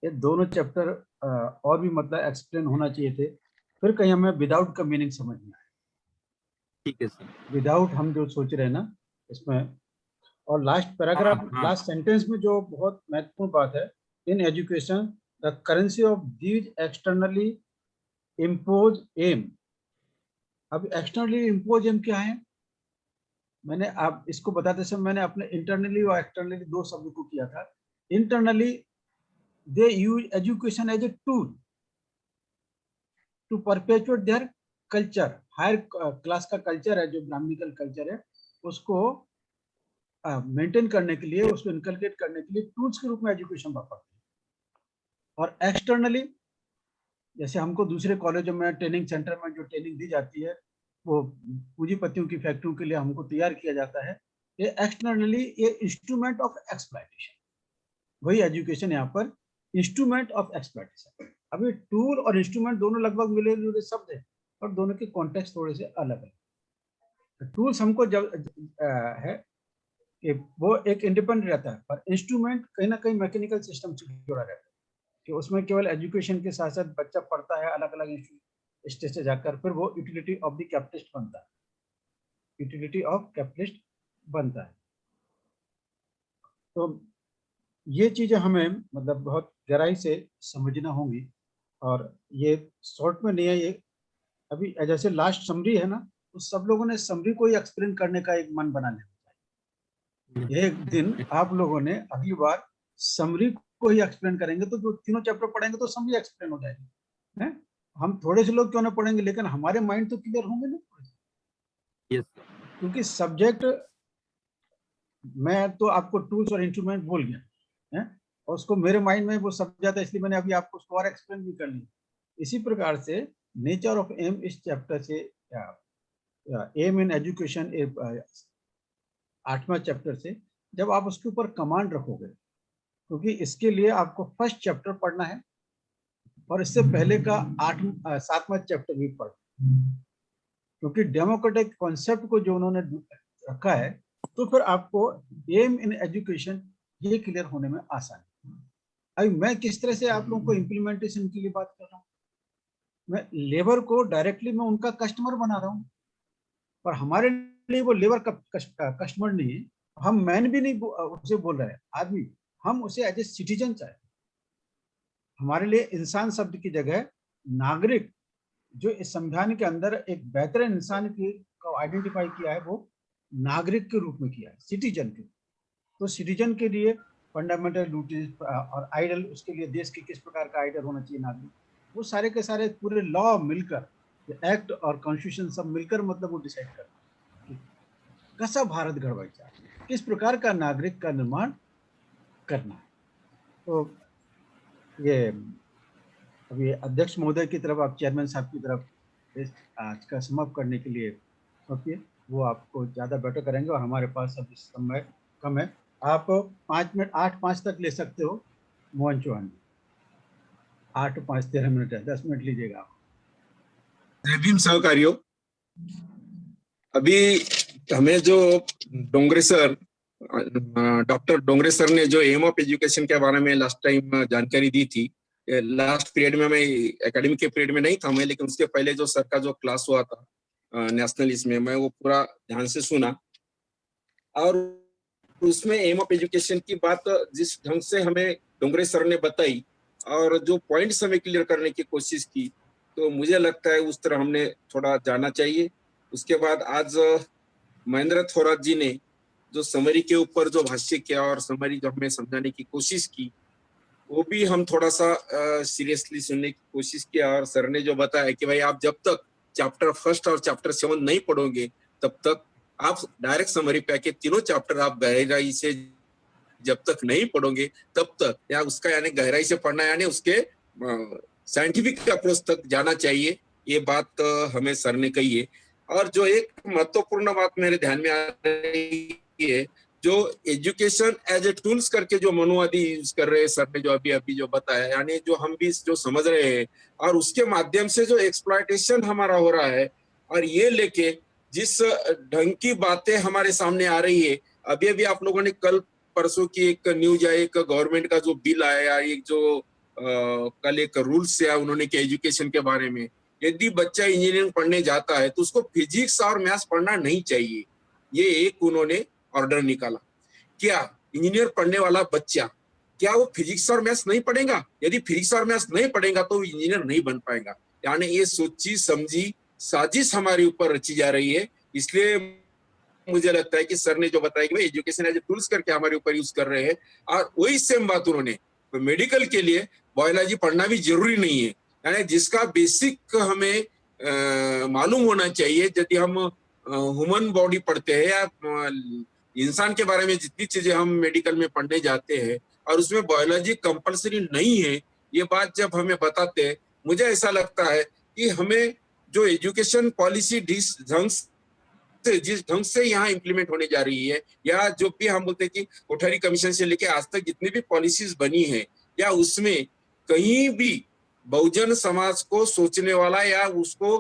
ये दोनों चैप्टर और भी मतलब एक्सप्लेन होना चाहिए थे, फिर कहीं हमें विदाउट का मीनिंग समझ में आए। ठीक है सर, विदाउट हम जो सोच रहे हैं ना इसमें, और लास्ट पैराग्राफ, हाँ। लास्ट सेंटेंस में जो बहुत महत्वपूर्ण बात है, in education the currency of these externally impose aim. अब एक्सटर्नली इम्पोज एम क्या है? मैंने आप इसको बताते समय मैंने अपने इंटरनली और एक्सटर्नली दो शब्द को किया था। Internally they use education as a tool to perpetuate their culture. Higher class का कल्चर है जो ब्राह्मणिकल कल्चर है, उसको मेंटेन करने के लिए, उसको इनकलकेट करने के लिए टूल्स के रूप में एजुकेशन वापरते हैं। और एक्सटर्नली जैसे हमको दूसरे कॉलेजों में, ट्रेनिंग सेंटर में जो ट्रेनिंग दी जाती है, वो पूंजीपतियों की फैक्ट्रियों के लिए हमको तैयार किया जाता है। ये एक्सटर्नली ये इंस्ट्रूमेंट ऑफ एक्सप्लॉयटेशन, वही एजुकेशन यहाँ पर इंस्ट्रूमेंट ऑफ एक्सप्लॉयटेशन। अभी टूल और इंस्ट्रूमेंट दोनों लगभग मिले जुले शब्द है और दोनों के कॉन्टेक्स्ट थोड़े से अलग है। टूल्स हमको जब है कि वो एक इंडिपेंडेंट रहता है, पर इंस्ट्रूमेंट कहीं ना कहीं मैकेनिकल सिस्टम से जुड़ा रहता है कि उसमें केवल एजुकेशन के साथ साथ बच्चा पढ़ता है अलग अलग स्टेज से जाकर, फिर वो यूटिलिटी ऑफ द कैपिटलिस्ट बनता है, यूटिलिटी ऑफ कैपिटलिस्ट बनता है। तो ये चीजें हमें मतलब बहुत गहराई से समझना होंगी, और ये शॉर्ट में नहीं है। ये अभी जैसे लास्ट समरी है ना, तो सब लोगों ने समरी को ही एक्सप्लेन करने का एक मन बना लिया। एक दिन आप लोगों ने अगली बार समरी को ही एक्सप्लेन करेंगे, तो जो तीनों चैप्टर पढ़ेंगे तो समरी एक्सप्लेन हो जाएगी है। हम थोड़े से लोग क्यों ना पढ़ेंगे, लेकिन हमारे माइंड तो क्लियर होंगे ना, यस, क्योंकि सब्जेक्ट मैं तो आपको टूल्स और इंस्ट्रूमेंट बोल गया है, और उसको मेरे माइंड में वो सब जाता है, इसलिए मैंने अभी आपको उसको और एक्सप्लेन भी कर लिया। इसी प्रकार से नेचर ऑफ एम इस चैप्टर से, एम इन एजुकेशन 8वां चैप्टर से, जब आप उसके ऊपर कमांड रखोगे, क्योंकि इसके लिए आपको फर्स्ट चैप्टर पढ़ना है और इससे पहले का 7वां चैप्टर भी पढ़, क्योंकि डेमोक्रेटिक कॉन्सेप्ट को जो उन्होंने रखा है, तो फिर आपको एम इन एजुकेशन ये क्लियर होने में आसानी। अभी मैं किस तरह से आप लोगों को इम्प्लीमेंटेशन के लिए बात कर रहा हूँ, मैं लेबर को डायरेक्टली मैं उनका कस्टमर बना रहा हूँ, पर हमारे लिए वो लेबर का कस्टमर नहीं है, हम मैन भी नहीं उसे बोल रहे हैं आदमी, हम उसे एज ए सिटीजन चाहे। हमारे लिए इंसान शब्द की जगह नागरिक, जो इस संविधान के अंदर एक बेहतर इंसान की को आइडेंटिफाई किया है, वो नागरिक के रूप में किया है, सिटीजन के। तो सिटीजन के लिए फंडामेंटल ड्यूटीज और आइडल, उसके लिए देश के किस प्रकार का आइडल होना चाहिए नागरिक, वो सारे के सारे पूरे लॉ मिलकर, एक्ट और कॉन्स्टिट्यूशन सब मिलकर मतलब वो डिसाइड करते हैं कैसा भारत गढ़वाइचा, किस प्रकार का नागरिक का निर्माण करना है। तो ये अभी अध्यक्ष महोदय की तरफ, आप चेयरमैन साहब की तरफ इस आज का समाप्त करने के लिए सोचिए, वो आपको ज़्यादा बेटर करेंगे, और हमारे पास अभी समय कम है। आप 5 मिनट 8-5 तक ले सकते हो मोहन चौहान जी, 8-5-13 मिनट है, 10 मिनट लीजिएगा आप। जय भीम सहकारियों, अभी हमें जो Dongre sir, doctor Dongre sir ने जो एम ऑफ एजुकेशन के बारे में लास्ट टाइम जानकारी दी थी, लास्ट पीरियड में, मैं एकेडमिक के पीरियड में नहीं था मैं, लेकिन उसके पहले जो सर का जो क्लास हुआ था नेशनल, इसमें मैं वो पूरा ध्यान से सुना, और उसमें एम ऑफ एजुकेशन की बात जिस ढंग से हमें डोंगरे सर ने बताई और जो पॉइंट्स हमें क्लियर करने की कोशिश की, तो मुझे लगता है उस तरह हमने थोड़ा जाना चाहिए। उसके बाद आज महेंद्र थोरात जी ने जो समरी के ऊपर जो भाष्य किया और समरी जो हमें समझाने की कोशिश की, वो भी हम थोड़ा सा सीरियसली सुनने की कोशिश किया। और सर ने जो बताया कि भाई आप जब तक चैप्टर फर्स्ट और चैप्टर 7 नहीं पढ़ोगे, तब तक आप डायरेक्ट समरी पे आके तीनों चैप्टर आप गहराई से जब तक नहीं पढ़ोगे, तब तक या उसका यानी गहराई से पढ़ना यानी उसके साइंटिफिक अप्रोच तक जाना चाहिए। ये बात हमें सर ने कही है। और जो एक महत्वपूर्ण बात मेरे ध्यान में आ रही है, जो एजुकेशन एज ए टूल्स करके जो मनुवादी यूज कर रहे हैं सर ने, जो अभी जो बताया, यानी जो हम भी जो समझ रहे हैं और उसके माध्यम से जो एक्सप्लॉयटेशन हमारा हो रहा है, और ये लेके जिस ढंग की बातें हमारे सामने आ रही है, अभी आप लोगों ने कल परसों की एक न्यूज आई, एक गवर्नमेंट का जो बिल आया, एक जो कल एक रूल्स आया उन्होंने के एजुकेशन के बारे में, यदि बच्चा इंजीनियरिंग पढ़ने जाता है तो उसको फिजिक्स और मैथ्स पढ़ना नहीं चाहिए। ये एक उन्होंने ऑर्डर निकाला। क्या इंजीनियर पढ़ने वाला बच्चा क्या वो फिजिक्स और मैथ्स नहीं पढ़ेगा? यदि फिजिक्स और मैथ्स नहीं पढ़ेगा तो इंजीनियर नहीं बन पाएगा। यानी ये सोची समझी साजिश हमारे ऊपर रची जा रही है। इसलिए मुझे लगता है कि सर ने जो बताया कि भाई एजुकेशन एज ए टूल्स करके हमारे ऊपर यूज कर रहे हैं, और वही सेम बात उन्होंने मेडिकल के लिए बायोलॉजी पढ़ना भी जरूरी नहीं है, यानी जिसका बेसिक हमें मालूम होना चाहिए। यदि हम ह्यूमन बॉडी पढ़ते हैं या इंसान के बारे में जितनी चीजें हम मेडिकल में पढ़ने जाते हैं और उसमें बायोलॉजी कंपलसरी नहीं है, ये बात जब हमें बताते हैं, मुझे ऐसा लगता है कि हमें जो एजुकेशन पॉलिसी जिस ढंग से यहाँ इम्प्लीमेंट होने जा रही है, या जो भी हम बोलते हैं कि कोठारी कमीशन से लेके आज तक जितनी भी पॉलिसीज बनी है, या उसमें कहीं भी बहुजन समाज को सोचने वाला या उसको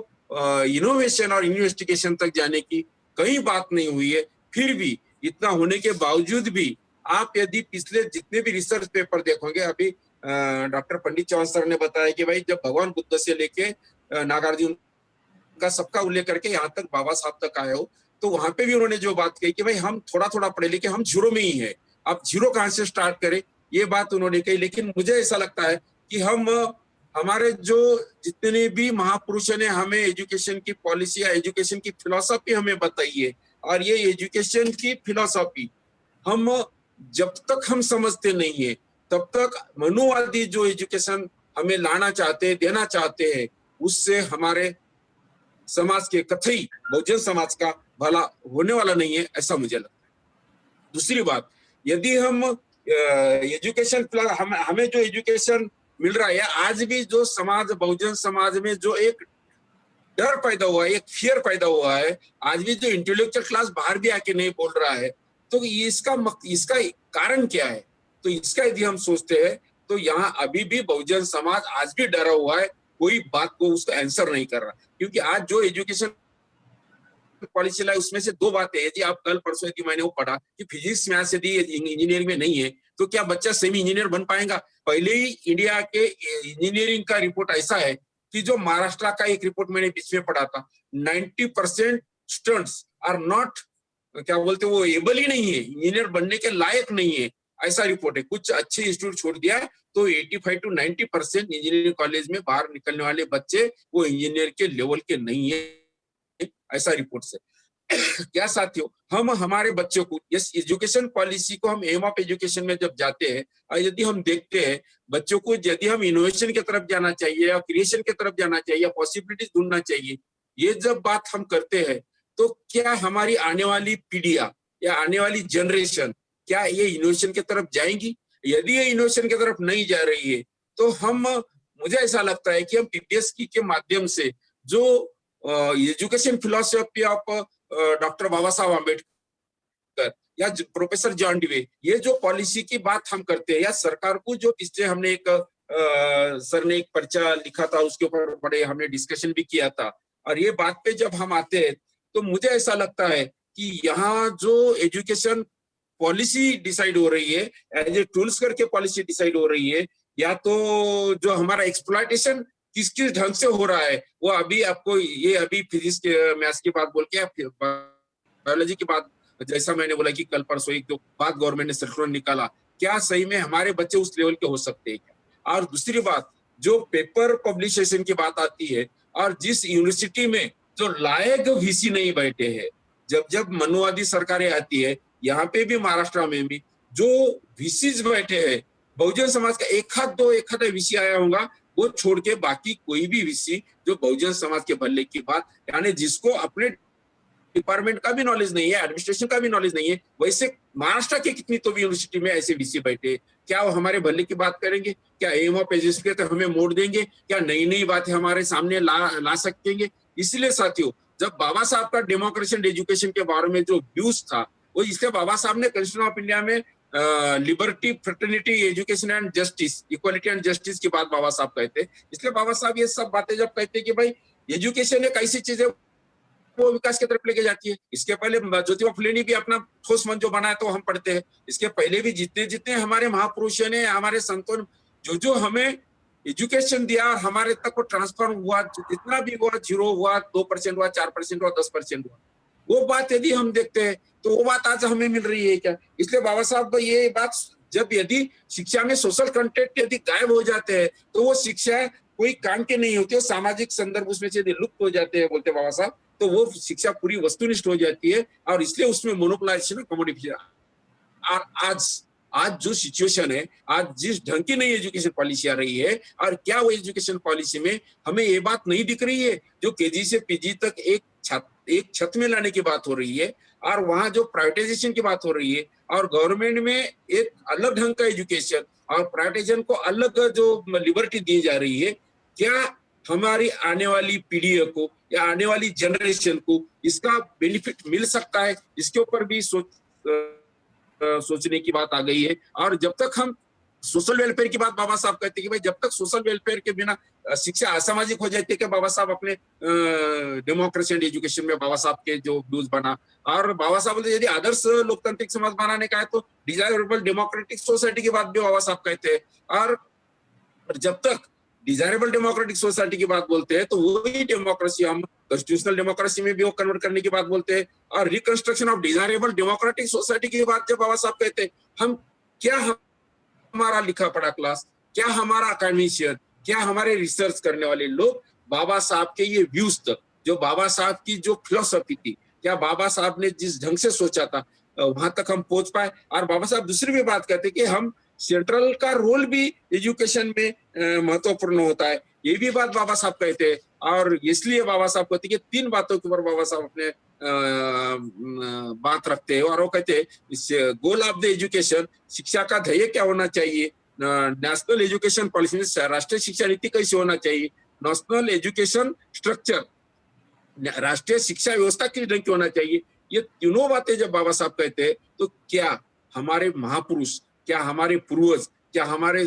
इनोवेशन और इन्वेस्टिगेशन तक जाने की कहीं बात नहीं हुई है। फिर भी इतना होने के बावजूद भी आप यदि पिछले जितने भी रिसर्च पेपर देखोगे, अभी डॉक्टर पंडित चौहान सर ने बताया कि भाई जब भगवान बुद्ध से लेके नागार्जुन का सबका उल्लेख करके यहाँ तक बाबा साहब तक आए हो, तो वहां पे भी उन्होंने जो बात कही कि भाई हम थोड़ा थोड़ा पढ़े लिखे, हम जीरो में ही है, आप जीरो कहाँ से स्टार्ट करें, ये बात उन्होंने कही। लेकिन मुझे ऐसा लगता है कि हमारे जो जितने भी महापुरुषों ने हमें एजुकेशन की पॉलिसी या एजुकेशन की फिलॉसफी हमें बताई है, और ये एजुकेशन की फिलॉसफी हम जब तक हम समझते नहीं है, तब तक मनुवादी जो एजुकेशन हमें लाना चाहते हैं, देना चाहते हैं, उससे हमारे समाज के कतई बहुजन समाज का भला होने वाला नहीं है, ऐसा मुझे लगता है। दूसरी बात, यदि हम एजुकेशन हमें जो एजुकेशन मिल रहा है, आज भी जो समाज बहुजन समाज में जो एक डर पैदा हुआ है, एक फियर पैदा हुआ है, आज भी जो इंटेलेक्चुअल क्लास बाहर भी आके नहीं बोल रहा है, तो इसका कारण क्या है? तो इसका यदि हम सोचते हैं तो यहाँ अभी भी बहुजन समाज आज भी डरा हुआ है, कोई बात को उसका आंसर नहीं कर रहा। क्योंकि आज जो एजुकेशन पॉलिसी लाई उसमें से दो बातें, यदि आप कल परसों यदि मैंने वो पढ़ा कि फिजिक्स मैथ्स यदि इंजीनियरिंग में नहीं है तो क्या बच्चा सेमी इंजीनियर बन पाएगा? पहले ही इंडिया के इंजीनियरिंग का रिपोर्ट ऐसा है कि जो महाराष्ट्र का एक रिपोर्ट मैंने बीच में पढ़ा था, 90% स्टूडेंट्स आर नॉट, क्या बोलते वो एबल ही नहीं है, इंजीनियर बनने के लायक नहीं है, ऐसा रिपोर्ट है। कुछ अच्छे इंस्टीट्यूट छोड़ दिया तो 85 to 90% इंजीनियरिंग कॉलेज में बाहर निकलने वाले बच्चे वो इंजीनियर के लेवल के नहीं है, ऐसा रिपोर्ट से। क्या साथियों, हम हमारे बच्चों को इस एजुकेशन पॉलिसी को हम एम ऑफ एजुकेशन में जब जाते हैं और यदि हम देखते हैं बच्चों को, यदि हम इनोवेशन की तरफ जाना चाहिए या क्रिएशन की तरफ जाना चाहिए या पॉसिबिलिटीज ढूंढना चाहिए, ये जब बात हम करते हैं तो क्या हमारी आने वाली पीढ़ियां या आने वाली जनरेशन क्या ये इनोवेशन की तरफ जाएंगी? यदि ये इनोवेशन की तरफ नहीं जा रही है तो मुझे ऐसा लगता है कि हम पीपीएससी के माध्यम से जो एजुकेशन फिलॉसफी ऑफ डॉक्टर बाबा साहब आम्बेडकर या प्रोफेसर जॉन डिवे, ये जो पॉलिसी की बात हम करते हैं, या सरकार को जो पिछले हमने एक सर ने एक पर्चा लिखा था, उसके ऊपर बड़े हमने डिस्कशन भी किया था, और ये बात पे जब हम आते हैं तो मुझे ऐसा लगता है कि यहाँ जो एजुकेशन पॉलिसी डिसाइड हो रही है, एज ए टूल्स करके पॉलिसी डिसाइड हो रही है, या तो जो हमारा एक्सप्लॉयटेशन किस किस ढंग से हो रहा है, वो अभी आपको ये अभी फिजिक्स के मैथ्स की बात बोल के बायोलॉजी की बात, जैसा मैंने बोला कि कल परसों एक जो बात गवर्नमेंट ने सर्कुलर निकाला, क्या सही में हमारे बच्चे उस लेवल के हो सकते हैं क्या? और दूसरी बात, जो पेपर पब्लिकेशन की बात आती है, और जिस यूनिवर्सिटी में जो लायक वीसी नहीं बैठे हैं, जब मनुवादी सरकारें आती है, यहाँ पे भी महाराष्ट्र में भी जो वीसीज बैठे हैं, बहुजन समाज का एक आधा वीसी आया होगा, वो छोड़ के बाकी कोई भी विषय जो बहुजन समाज के भले की बात, यानी जिसको अपने डिपार्टमेंट का भी नॉलेज नहीं है, एडमिनिस्ट्रेशन का भी नॉलेज नहीं है, वैसे महाराष्ट्र के कितनी तो भी यूनिवर्सिटी में ऐसे वीसी बैठे, क्या वो हमारे भले की बात करेंगे? क्या एम ऑफ एजुकेशन तो हमें मोड़ देंगे? क्या नई नई बातें हमारे सामने ला सकेंगे? इसलिए साथियों, जब बाबा साहब का डेमोक्रेसी एंड एजुकेशन के बारे में जो व्यूज था, वो इसलिए बाबा साहब ने कॉन्स्टिट्यूशन ऑफ इंडिया में liberty, fraternity, education and justice, equality and justice की बात बाबा साहब कहते, इसलिए बाबा साहब ये सब बातें जब कहते कि भाई एजुकेशन एक ऐसी चीज है वो विकास की तरफ लेके जाती है। इसके पहले ज्योतिबा फुले ने भी अपना ठोस मन जो बनाया तो हम पढ़ते हैं। इसके पहले भी जितने जितने हमारे महापुरुषों ने, हमारे संतों ने जो हमें एजुकेशन दिया और हमारे तक वो ट्रांसफर हुआ, जितना भी हुआ, 0 हुआ, 2% हुआ, 4% हुआ, 10% हुआ, वो बात यदि हम देखते हैं तो वो बात आज हमें मिल रही है क्या? इसलिए बाबा साहब ये बात, जब यदि शिक्षा में सोशल कंटेंट यदि गायब हो जाते हैं तो वो शिक्षा कोई काम की नहीं होती है, सामाजिक संदर्भ उसमें से यदि लुप्त हो जाते हैं, बोलते बाबा साहब, तो वो शिक्षा पूरी वस्तुनिष्ठ हो जाती है और इसलिए उसमें मोनोपोलाइजेशन, कमोडिफिकेशन। और आज जो सिचुएशन है, आज जिस ढंग की नई एजुकेशन पॉलिसी आ रही है, और क्या वो एजुकेशन पॉलिसी में हमें ये बात नहीं दिख रही है जो केजी से पीजी तक एक छत में लाने की बात हो रही है, और वहां जो प्राइवेटाइजेशन की बात हो रही है, और गवर्नमेंट में एक अलग ढंग का एजुकेशन और प्राइवेटाइजेशन को अलग जो लिबर्टी दी जा रही है, क्या हमारी आने वाली पीढ़ी को या आने वाली जनरेशन को इसका बेनिफिट मिल सकता है? इसके ऊपर भी सोचने की बात आ गई है। और जब तक हम सोशल वेलफेयर की बात, बाबा साहब कहते हैं कि भाई जब तक सोशल वेलफेयर के बिना शिक्षा असामाजिक हो जाती है, कि बाबा साहब अपने डेमोक्रेसी एंड एजुकेशन में बाबा साहब के जो व्यूज बना, और बाबा साहब बोलते यदि आदर्श लोकतांत्रिक समाज बनाने का है तो डिजायरेबल डेमोक्रेटिक सोसाइटी की बात भी बाबा साहब कहते हैं। और जब तक डिजायरेबल डेमोक्रेटिक सोसाइटी की बात बोलते हैं तो वही डेमोक्रेसी हम कॉन्स्टिट्यूशनल डेमोक्रेसी में भी वो कन्वर्ट करने की बात बोलते हैं। और reconstruction of desirable democratic society की बात जब बाबा साहब कहते हैं, हमारा लिखा पढ़ा क्लास, क्या हमारा अकादमिशियन, क्या हमारे रिसर्च करने वाले लोग बाबा साहब के ये व्यूज तक, जो बाबा साहब की जो फिलोसफी थी, क्या बाबा साहब ने जिस ढंग से सोचा था वहां तक हम पहुंच पाए? और बाबा साहब दूसरी भी बात कहते कि हम सेंट्रल का रोल भी एजुकेशन में महत्वपूर्ण होता है, ये भी बात बाबा साहब कहते हैं। और इसलिए बाबा साहब कहते हैं कि 3 बातों के ऊपर बाबा साहब अपने बात रखते हैं, और वो कहते हैं गोल ऑफ द एजुकेशन, शिक्षा का ध्येय क्या होना चाहिए, नेशनल एजुकेशन पॉलिसी, राष्ट्रीय शिक्षा नीति कैसे होना चाहिए, नेशनल एजुकेशन स्ट्रक्चर, राष्ट्रीय शिक्षा व्यवस्था किस ढंग की होना चाहिए। ये तीनों बातें जब बाबा साहब कहते हैं तो क्या हमारे महापुरुष, क्या हमारे पूर्वज, क्या हमारे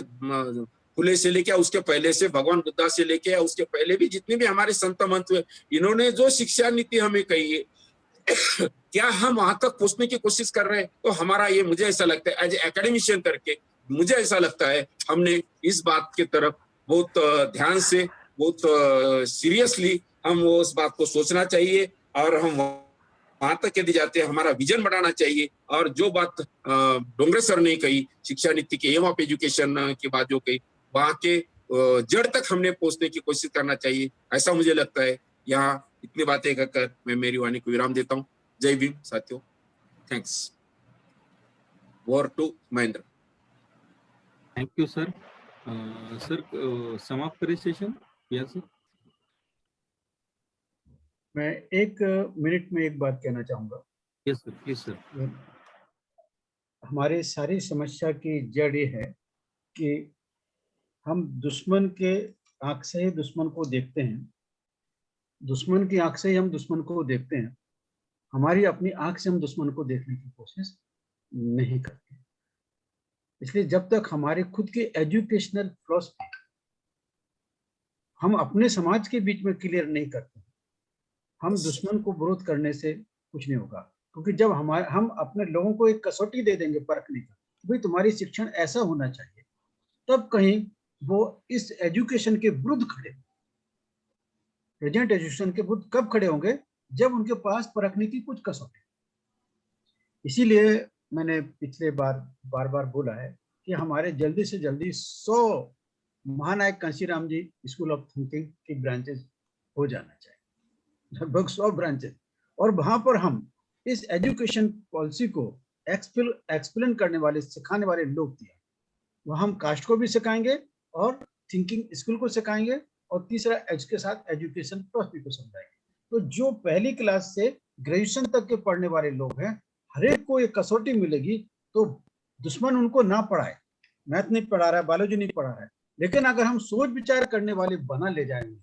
फुले से लेके उसके पहले से भगवान बुद्धा से लेके उसके पहले भी जितने भी हमारे संत मंत हुए, इन्होंने जो शिक्षा नीति हमें कही है, क्या हम वहां तक पहुंचने की कोशिश कर रहे हैं? तो हमारा ये, मुझे ऐसा लगता है एज एकेडमिशियन करके, मुझे ऐसा लगता है हमने इस बात की तरफ बहुत ध्यान से, बहुत सीरियसली हम वो उस बात को सोचना चाहिए, और हम वहां तक यदि जाते हैं हमारा विजन बढ़ाना चाहिए। और जो बात डोंगरे सर ने कही शिक्षा नीति के एम ऑफ एजुकेशन की बात जो कही, वहां के जड़ तक हमने पहुंचने की कोशिश करना चाहिए, ऐसा मुझे लगता है। यहाँ इतनी बातें कहकर मैं मेरी वाणी को विराम देता हूँ। जय भीम साथियों, thanks. Over to Mahendra. Thank you sir. Sir समाप्त करें सेशन या सर? मैं 1 मिनट में एक बात कहना चाहूंगा। Yes sir, please sir. हमारे सारी समस्या की जड़ ये है कि हम दुश्मन के आंख से ही दुश्मन को देखते हैं, दुश्मन की आंख से ही हम दुश्मन को देखते हैं, हमारी अपनी आंख से हम दुश्मन को देखने की कोशिश नहीं करते। इसलिए जब तक हमारे खुद की एजुकेशनल फिलॉसफी हम अपने समाज के बीच में क्लियर नहीं करते, हम दुश्मन को विरोध करने से कुछ नहीं होगा। क्योंकि जब हम अपने लोगों को एक कसौटी दे देंगे परखने का, भाई तुम्हारी शिक्षण ऐसा होना चाहिए, तब कहीं वो इस एजुकेशन के विरुद्ध खड़े, प्रेजेंट एजुकेशन के विरुद्ध कब खड़े होंगे? जब उनके पास परखने की कुछ कसौटी। इसीलिए मैंने पिछले बार बोला है कि हमारे जल्दी से जल्दी 100 महानायक कांशीराम जी स्कूल ऑफ थिंकिंग की ब्रांचेस हो जाना चाहिए, लगभग 100 ब्रांचेस। और वहां पर हम इस एजुकेशन पॉलिसी को एक्सप्लेन करने वाले, सिखाने वाले लोग दिए, वह हम कास्ट को भी सिखाएंगे और थिंकिंग स्किल को सिखाएंगे और तीसरा एज के साथ एजुकेशन फिलॉसफी को समझाएंगे। तो जो पहली क्लास से ग्रेजुएशन तक के पढ़ने वाले लोग हैं, हर एक को एक कसौटी मिलेगी। तो दुश्मन उनको ना पढ़ाए, मैथ नहीं पढ़ा रहा है, बायोलॉजी नहीं पढ़ा रहा है, लेकिन अगर हम सोच विचार करने वाले बना ले जाएंगे,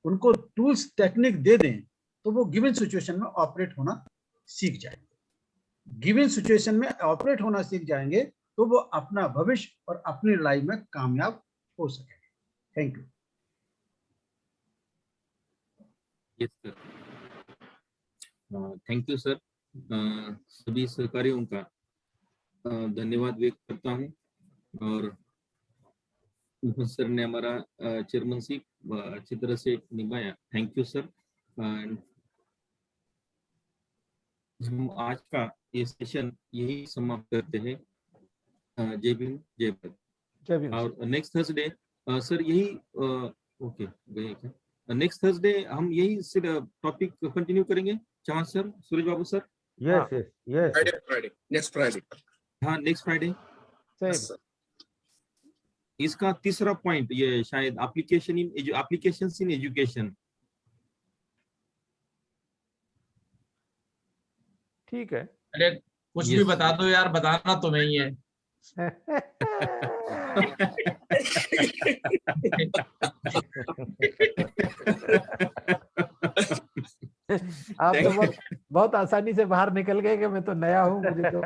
उनको टूल्स टेक्निक दे दें, तो वो गिवन सिचुएशन में ऑपरेट होना सीख जाएंगे। गिवन सिचुएशन में ऑपरेट होना सीख जाएंगे तो वो अपना भविष्य और अपनी लाइफ में कामयाब हो सकेंगे। Thank you. Yes sir, thank you sir. सभी सहकारियों का धन्यवाद व्यक्त करता हूँ। और मोहन सर ने हमारा चेयरमैनशिप अच्छी तरह से निभाया। Thank you sir. हम आज का ये सेशन यही समाप्त करते हैं। जय भीम, जय भारत। जय भीम। और नेक्स्ट थर्सडे सर यही ओके गए क्या? नेक्स्ट थर्सडे हम यही टॉपिक कंटिन्यू करेंगे। Chauhan sir, Suraj Babu sir. Yes yes yes Friday next Friday. हाँ, नेक्स्ट फ्राइडे। सेम। इसका तीसरा पॉइंट ये शायद एप्लीकेशंस इन एजुकेशन। ठीक है। अरे कुछ भी बता दो यार, बताना तुम्हें ही है। आप तो बहुत आसानी से बाहर निकल गए कि मैं तो नया हूँ, मुझे तो।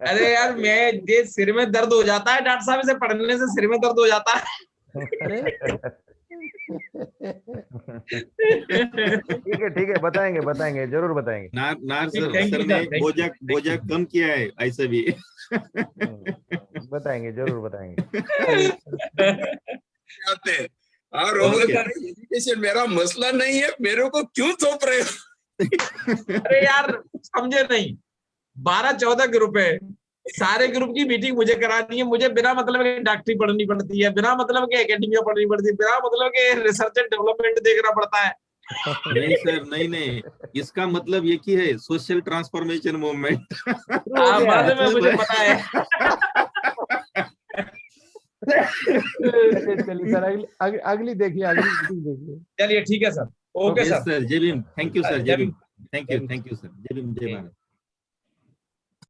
अरे यार ये सिर में दर्द हो जाता है, डॉक्टर साहब इसे पढ़ने से सिर में दर्द हो जाता है। ठीक है, बताएंगे, जरूर बताएंगे। नार सर ने बोझा कम किया है ऐसे भी। बताएंगे, जरूर बताएंगे। और एजुकेशन मेरा मसला नहीं है, मेरे को क्यों सौंप रहे हो? अरे यार समझे नहीं, 12-14 ग्रुप है, सारे ग्रुप की मीटिंग मुझे करानी है। मुझे बिना मतलब के डॉक्टरी पढ़नी पड़ती है, बिना मतलब के एकेडमिया पढ़नी पड़ती है, बिना मतलब के रिसर्च एंड डेवलपमेंट देखना पड़ता है। नहीं सर, नहीं, इसका मतलब ये की है सोशल ट्रांसफॉर्मेशन मूवमेंट। मालूम है, मुझे पता है। चलिए सर, अगली देखिए। चलिए ठीक है सर, ओके सर। जय भीम, थैंक यू सर, जय भीम, थैंक यू सर, जय भीम, जय भारत।